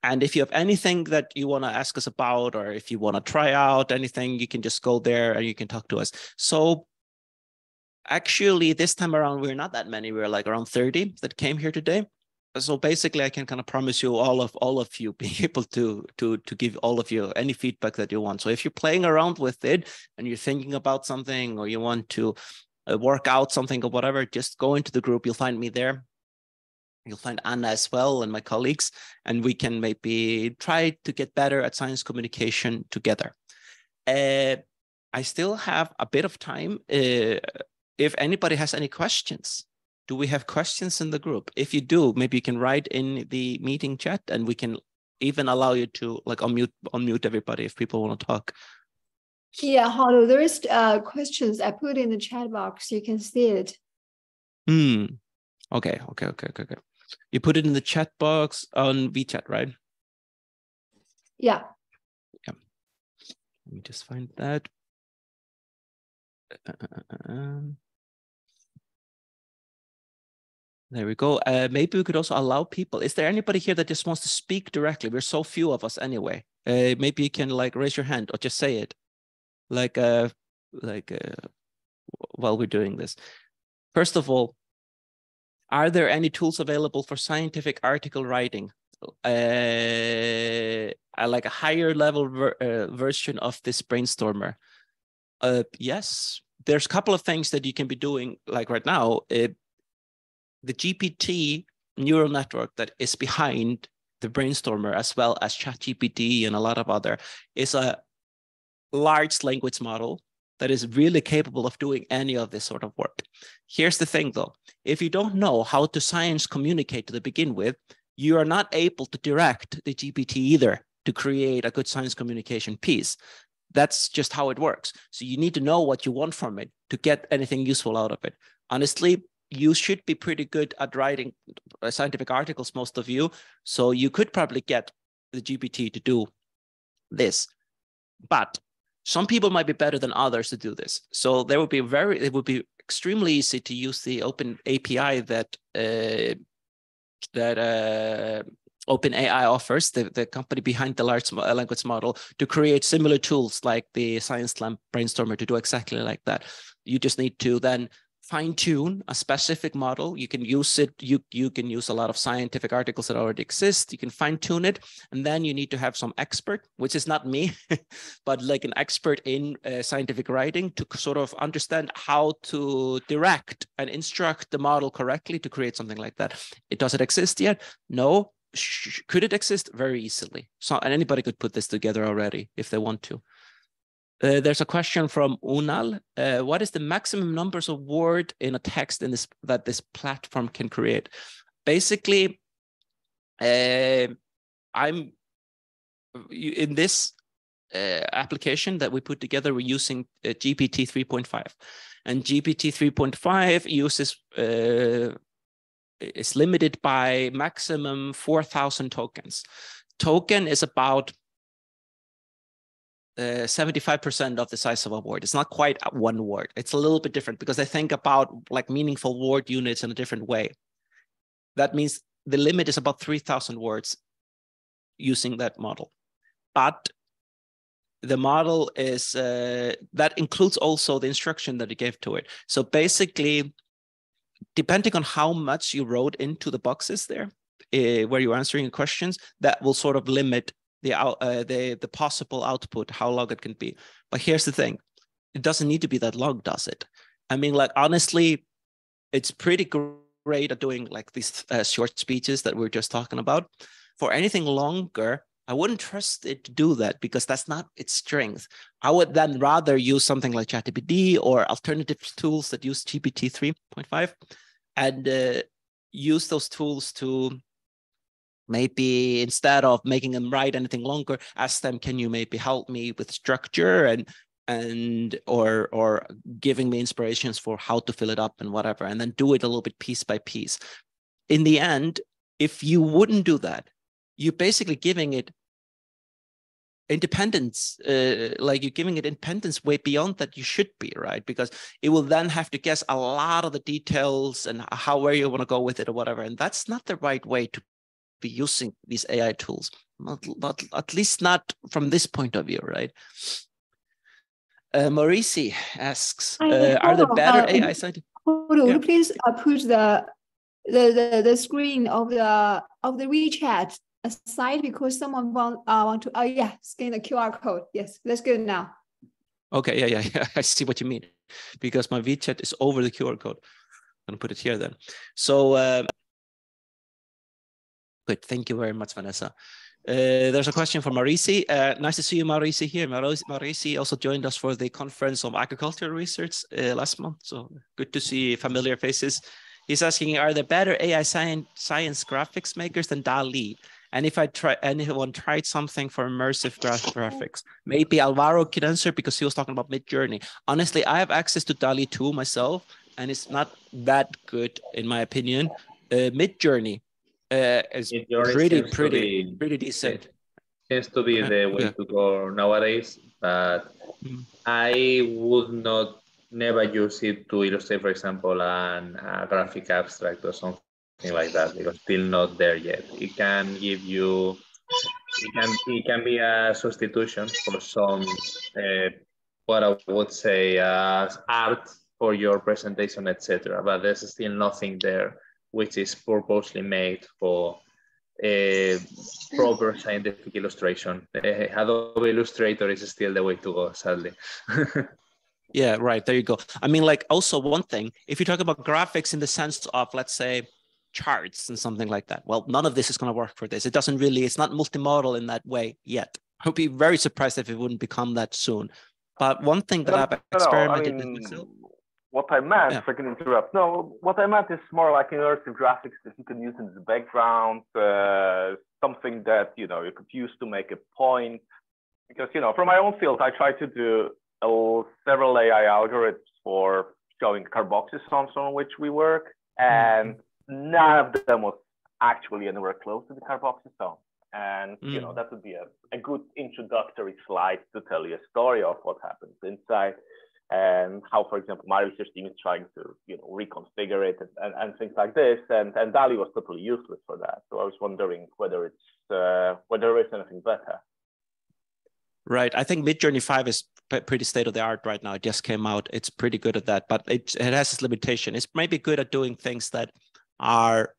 And if you have anything that you want to ask us about, or if you want to try out anything, you can just go there and you can talk to us. So actually, this time around, we're not that many. We're like around 30 that came here today. So basically, I can kind of promise you all of you being able to give all of you any feedback that you want. So if you're playing around with it and you're thinking about something, or you want to work out something or whatever, just go into the group. You'll find me there. You'll find Anna as well and my colleagues, and we can maybe try to get better at science communication together. I still have a bit of time. If anybody has any questions. Do we have questions in the group? If you do, maybe you can write in the meeting chat, and we can even allow you to like unmute everybody if people want to talk. Yeah, Hardo, there is questions I put in the chat box. You can see it. Okay. You put it in the chat box on VChat, right? Yeah. Let me just find that. There we go. Maybe we could also allow people. Is there anybody here that just wants to speak directly? We're so few of us anyway. Maybe you can like raise your hand or just say it, while we're doing this. First of all, are there any tools available for scientific article writing? Like a higher level version of this Brainstormer? Yes, there's a couple of things that you can be doing like right now. The GPT neural network that is behind the Brainstormer, as well as ChatGPT and a lot of other, is a large language model that is really capable of doing any of this sort of work. Here's the thing though, if you don't know how to science communicate to begin with, you are not able to direct the GPT either to create a good science communication piece. That's just how it works. So you need to know what you want from it to get anything useful out of it. Honestly, you should be pretty good at writing scientific articles, most of you. So you could probably get the GPT to do this. But some people might be better than others to do this. So it would be extremely easy to use the open API that OpenAI offers, the company behind the large language model, to create similar tools like the ScienceLab Brainstormer to do exactly like that. You just need to then fine-tune a specific model. You can use it. You can use a lot of scientific articles that already exist. You can fine-tune it, and then you need to have some expert, which is not me, but like an expert in scientific writing, to sort of understand how to direct and instruct the model correctly to create something like that. Does it exist yet? No. Could it exist? Very easily. So, and anybody could put this together already if they want to. There's a question from Unal. What is the maximum numbers of words in a text that this platform can create? Basically, I'm in this application that we put together, we're using GPT 3.5, and GPT 3.5 uses is limited by maximum 4,000 tokens. Token is about 75% of the size of a word. It's not quite one word. It's a little bit different because I think about like meaningful word units in a different way. That means the limit is about 3,000 words using that model. But the model is, that includes also the instruction that you gave to it. So basically, depending on how much you wrote into the boxes there, where you're answering questions, that will sort of limit the possible output, how long it can be. But here's the thing, it doesn't need to be that long, does it? I mean, like, honestly, it's pretty great at doing like these short speeches that we we're just talking about. For anything longer, I wouldn't trust it to do that because that's not its strength. I would then rather use something like ChatGPT or alternative tools that use GPT 3.5 and use those tools to maybe, instead of making them write anything longer, ask them, can you maybe help me with structure or giving me inspirations for how to fill it up and whatever, and then do it a little bit piece by piece. In the end, if you wouldn't do that, you're basically giving it independence, like you're giving it independence way beyond that you should be, right? Because it will then have to guess a lot of the details and where you want to go with it or whatever. And that's not the right way to be using these AI tools, not at least not from this point of view, right? Maurici asks, are there better AI scientists? Would you please put the screen of the WeChat aside because someone want to scan the QR code. Yes, let's go now. Okay, yeah. I see what you mean, because my WeChat is over the QR code. I'm gonna put it here then. So good, thank you very much, Vanessa. There's a question from Maurici. Nice to see you, Maurici, here. Maurici also joined us for the conference on agricultural research last month. So good to see familiar faces. He's asking, are there better AI science graphics makers than DALL-E? And if anyone tried something for immersive graphics, maybe Alvaro could answer because he was talking about Midjourney. Honestly, I have access to DALL-E 2 myself, and it's not that good in my opinion. Midjourney is pretty decent. It seems to be the way to go nowadays, but I would never use it to illustrate, for example, a graphic abstract or something like that, because it's still not there yet. It can give you, it can be a substitution for some, what I would say, art for your presentation, etc. But there's still nothing there which is purposely made for a proper scientific illustration. Adobe Illustrator is still the way to go, sadly. Yeah, right. There you go. I mean, like, also one thing, if you talk about graphics in the sense of, let's say, charts and something like that, well, none of this is going to work for this. It doesn't really, it's not multimodal in that way yet. I would be very surprised if it wouldn't become that soon. But one thing that I've experimented with myself. What I meant, if I can interrupt, what I meant is more like immersive graphics that you can use in the background, something that, you could use to make a point. Because, for my own field, I try to do several AI algorithms for showing carboxystones on which we work, and none of them was actually anywhere close to the carboxystone. And that would be a good introductory slide to tell you a story of what happens inside and how, for example, my research team is trying to reconfigure it and things like this. And DALL-E was totally useless for that. So I was wondering whether there is anything better. Right. I think Midjourney 5 is pretty state of the art right now. It just came out. It's pretty good at that, but it has its limitation. It's maybe good at doing things that are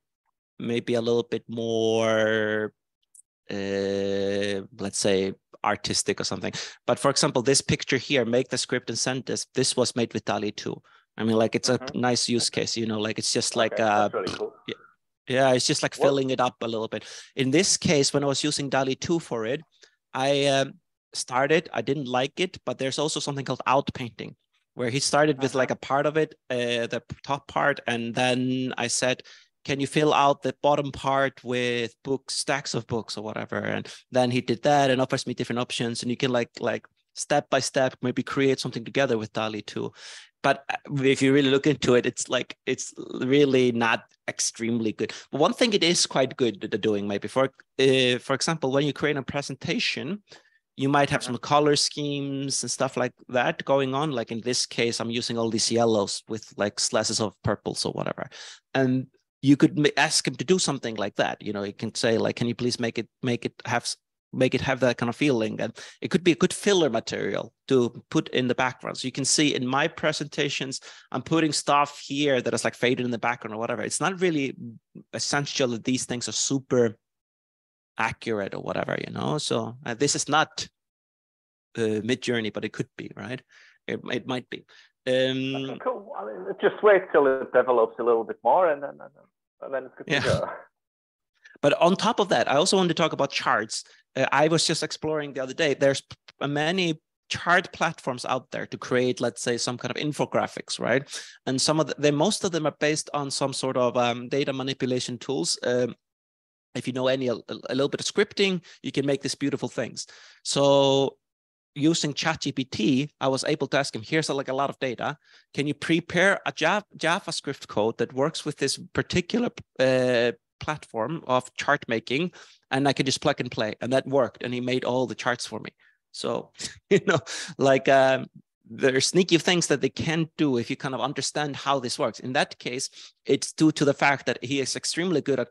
maybe a little bit more, let's say, artistic or something. But for example, this picture here, make the script and send this was made with DALL-E 2. I mean, like, it's a nice use case, like it's just like, that's really cool. Yeah, it's just like filling it up a little bit. In this case, when I was using DALL-E 2 for it, I didn't like it, but there's also something called outpainting, where he started with like a part of it, the top part, and then I said, can you fill out the bottom part with books, stacks of books or whatever? And then he did that and offers me different options, and you can like step by step maybe create something together with DALL-E 2. But if you really look into it, it's really not extremely good. But one thing it is quite good at doing, maybe for example, when you create a presentation, you might have some color schemes and stuff like that going on. Like in this case, I'm using all these yellows with like slashes of purples or whatever. And you could ask him to do something like that. You can say like, can you please make it have make it have that kind of feeling. And it could be a good filler material to put in the background. So you can see in my presentations, I'm putting stuff here that is like faded in the background or whatever. It's not really essential that these things are super accurate or whatever, you know. So this is not Midjourney, but it could be, right? It might be. Cool. I mean, just wait till it develops a little bit more, and then it's good to go. But on top of that, I also want to talk about charts. I was just exploring the other day. There's many chart platforms out there to create, let's say, some kind of infographics, right? And some of most of them are based on some sort of data manipulation tools. If you know a little bit of scripting, you can make these beautiful things. So using ChatGPT, I was able to ask him, here's like a lot of data. Can you prepare a JavaScript code that works with this particular platform of chart making? And I could just plug and play, and that worked. And he made all the charts for me. So, you know, like there are sneaky things that they can do if you kind of understand how this works. In that case, it's due to the fact that he is extremely good at,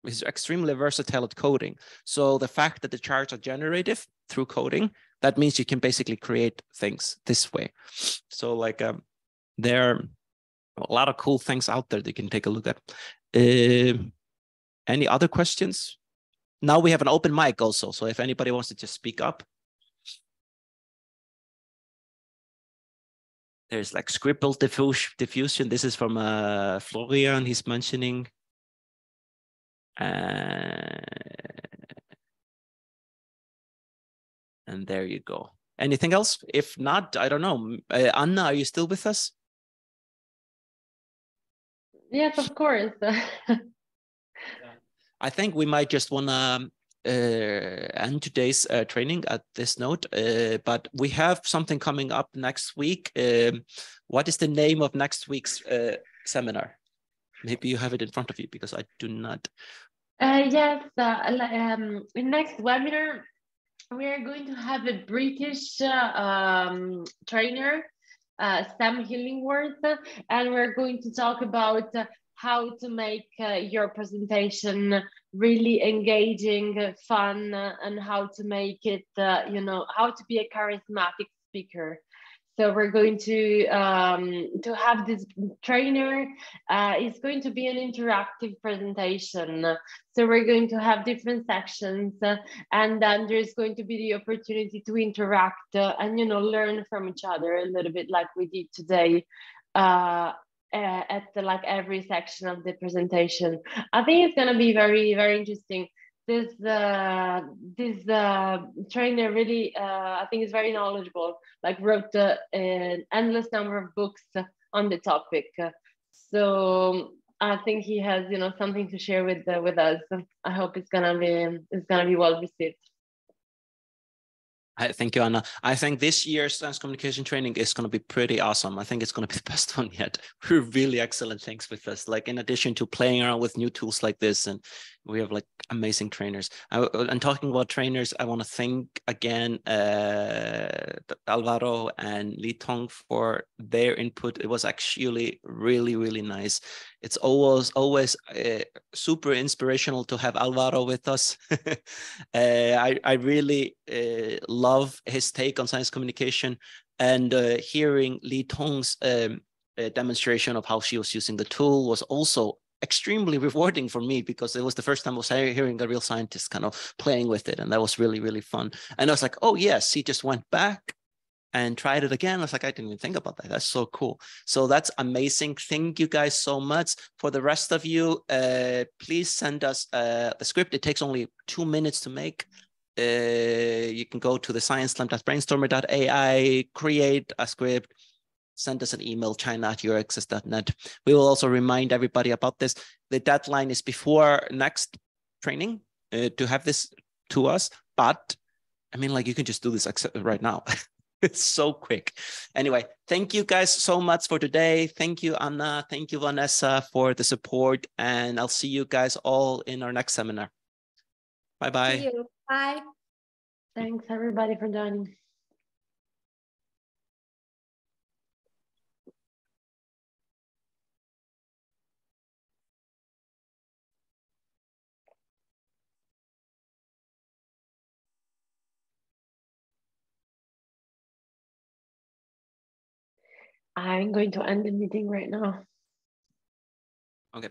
he's extremely versatile at coding. So the fact that the charts are generative through coding, that means you can basically create things this way. So like there are a lot of cool things out there that you can take a look at. Any other questions? Now we have an open mic also. So if anybody wants to just speak up. There's like Scribble diffusion. This is from Florian, he's mentioning. And there you go. Anything else? If not, I don't know. Anna, are you still with us? Yes, of course. I think we might just want to end today's training at this note, but we have something coming up next week. What is the name of next week's seminar? Maybe you have it in front of you because I do not. Yes, in next webinar, we are going to have a British trainer, Sam Hillingworth, and we're going to talk about how to make your presentation really engaging, fun, and how to make it, you know, how to be a charismatic speaker. So we're going to have this trainer. It's going to be an interactive presentation. So we're going to have different sections, and then there's going to be the opportunity to interact and, you know, learn from each other a little bit like we did today at like every section of the presentation. I think it's going to be very, very interesting. This trainer really, I think is very knowledgeable, like wrote an endless number of books on the topic. So I think he has, you know, something to share with us. I hope it's gonna be well received. Thank you, Anna. I think this year's science communication training is going to be pretty awesome. I think it's going to be the best one yet. We're really excellent things with this. Like in addition to playing around with new tools like this, and we have like amazing trainers. And talking about trainers, I want to thank again Alvaro and Li Tong for their input. It was actually really, really nice. It's always super inspirational to have Alvaro with us. I really love his take on science communication, and hearing Li Tong's demonstration of how she was using the tool was also extremely rewarding for me, because it was the first time I was hearing a real scientist kind of playing with it, and that was really, really fun. And I was like, oh yes, he just went back and tried it again. I was like, I didn't even think about that. That's so cool. So that's amazing. Thank you guys so much. For the rest of you, please send us the script. It takes only 2 minutes to make. You can go to the scienceslam.brainstormer.ai, create a script, send us an email, china@euraccess.net. We will also remind everybody about this. The deadline is before next training to have this to us. But I mean, like, you can just do this right now. It's so quick. Anyway, thank you guys so much for today. Thank you, Anna. Thank you, Vanessa, for the support. And I'll see you guys all in our next seminar. Bye-bye. See you. Bye. Thanks everybody for joining. I'm going to end the meeting right now. Okay.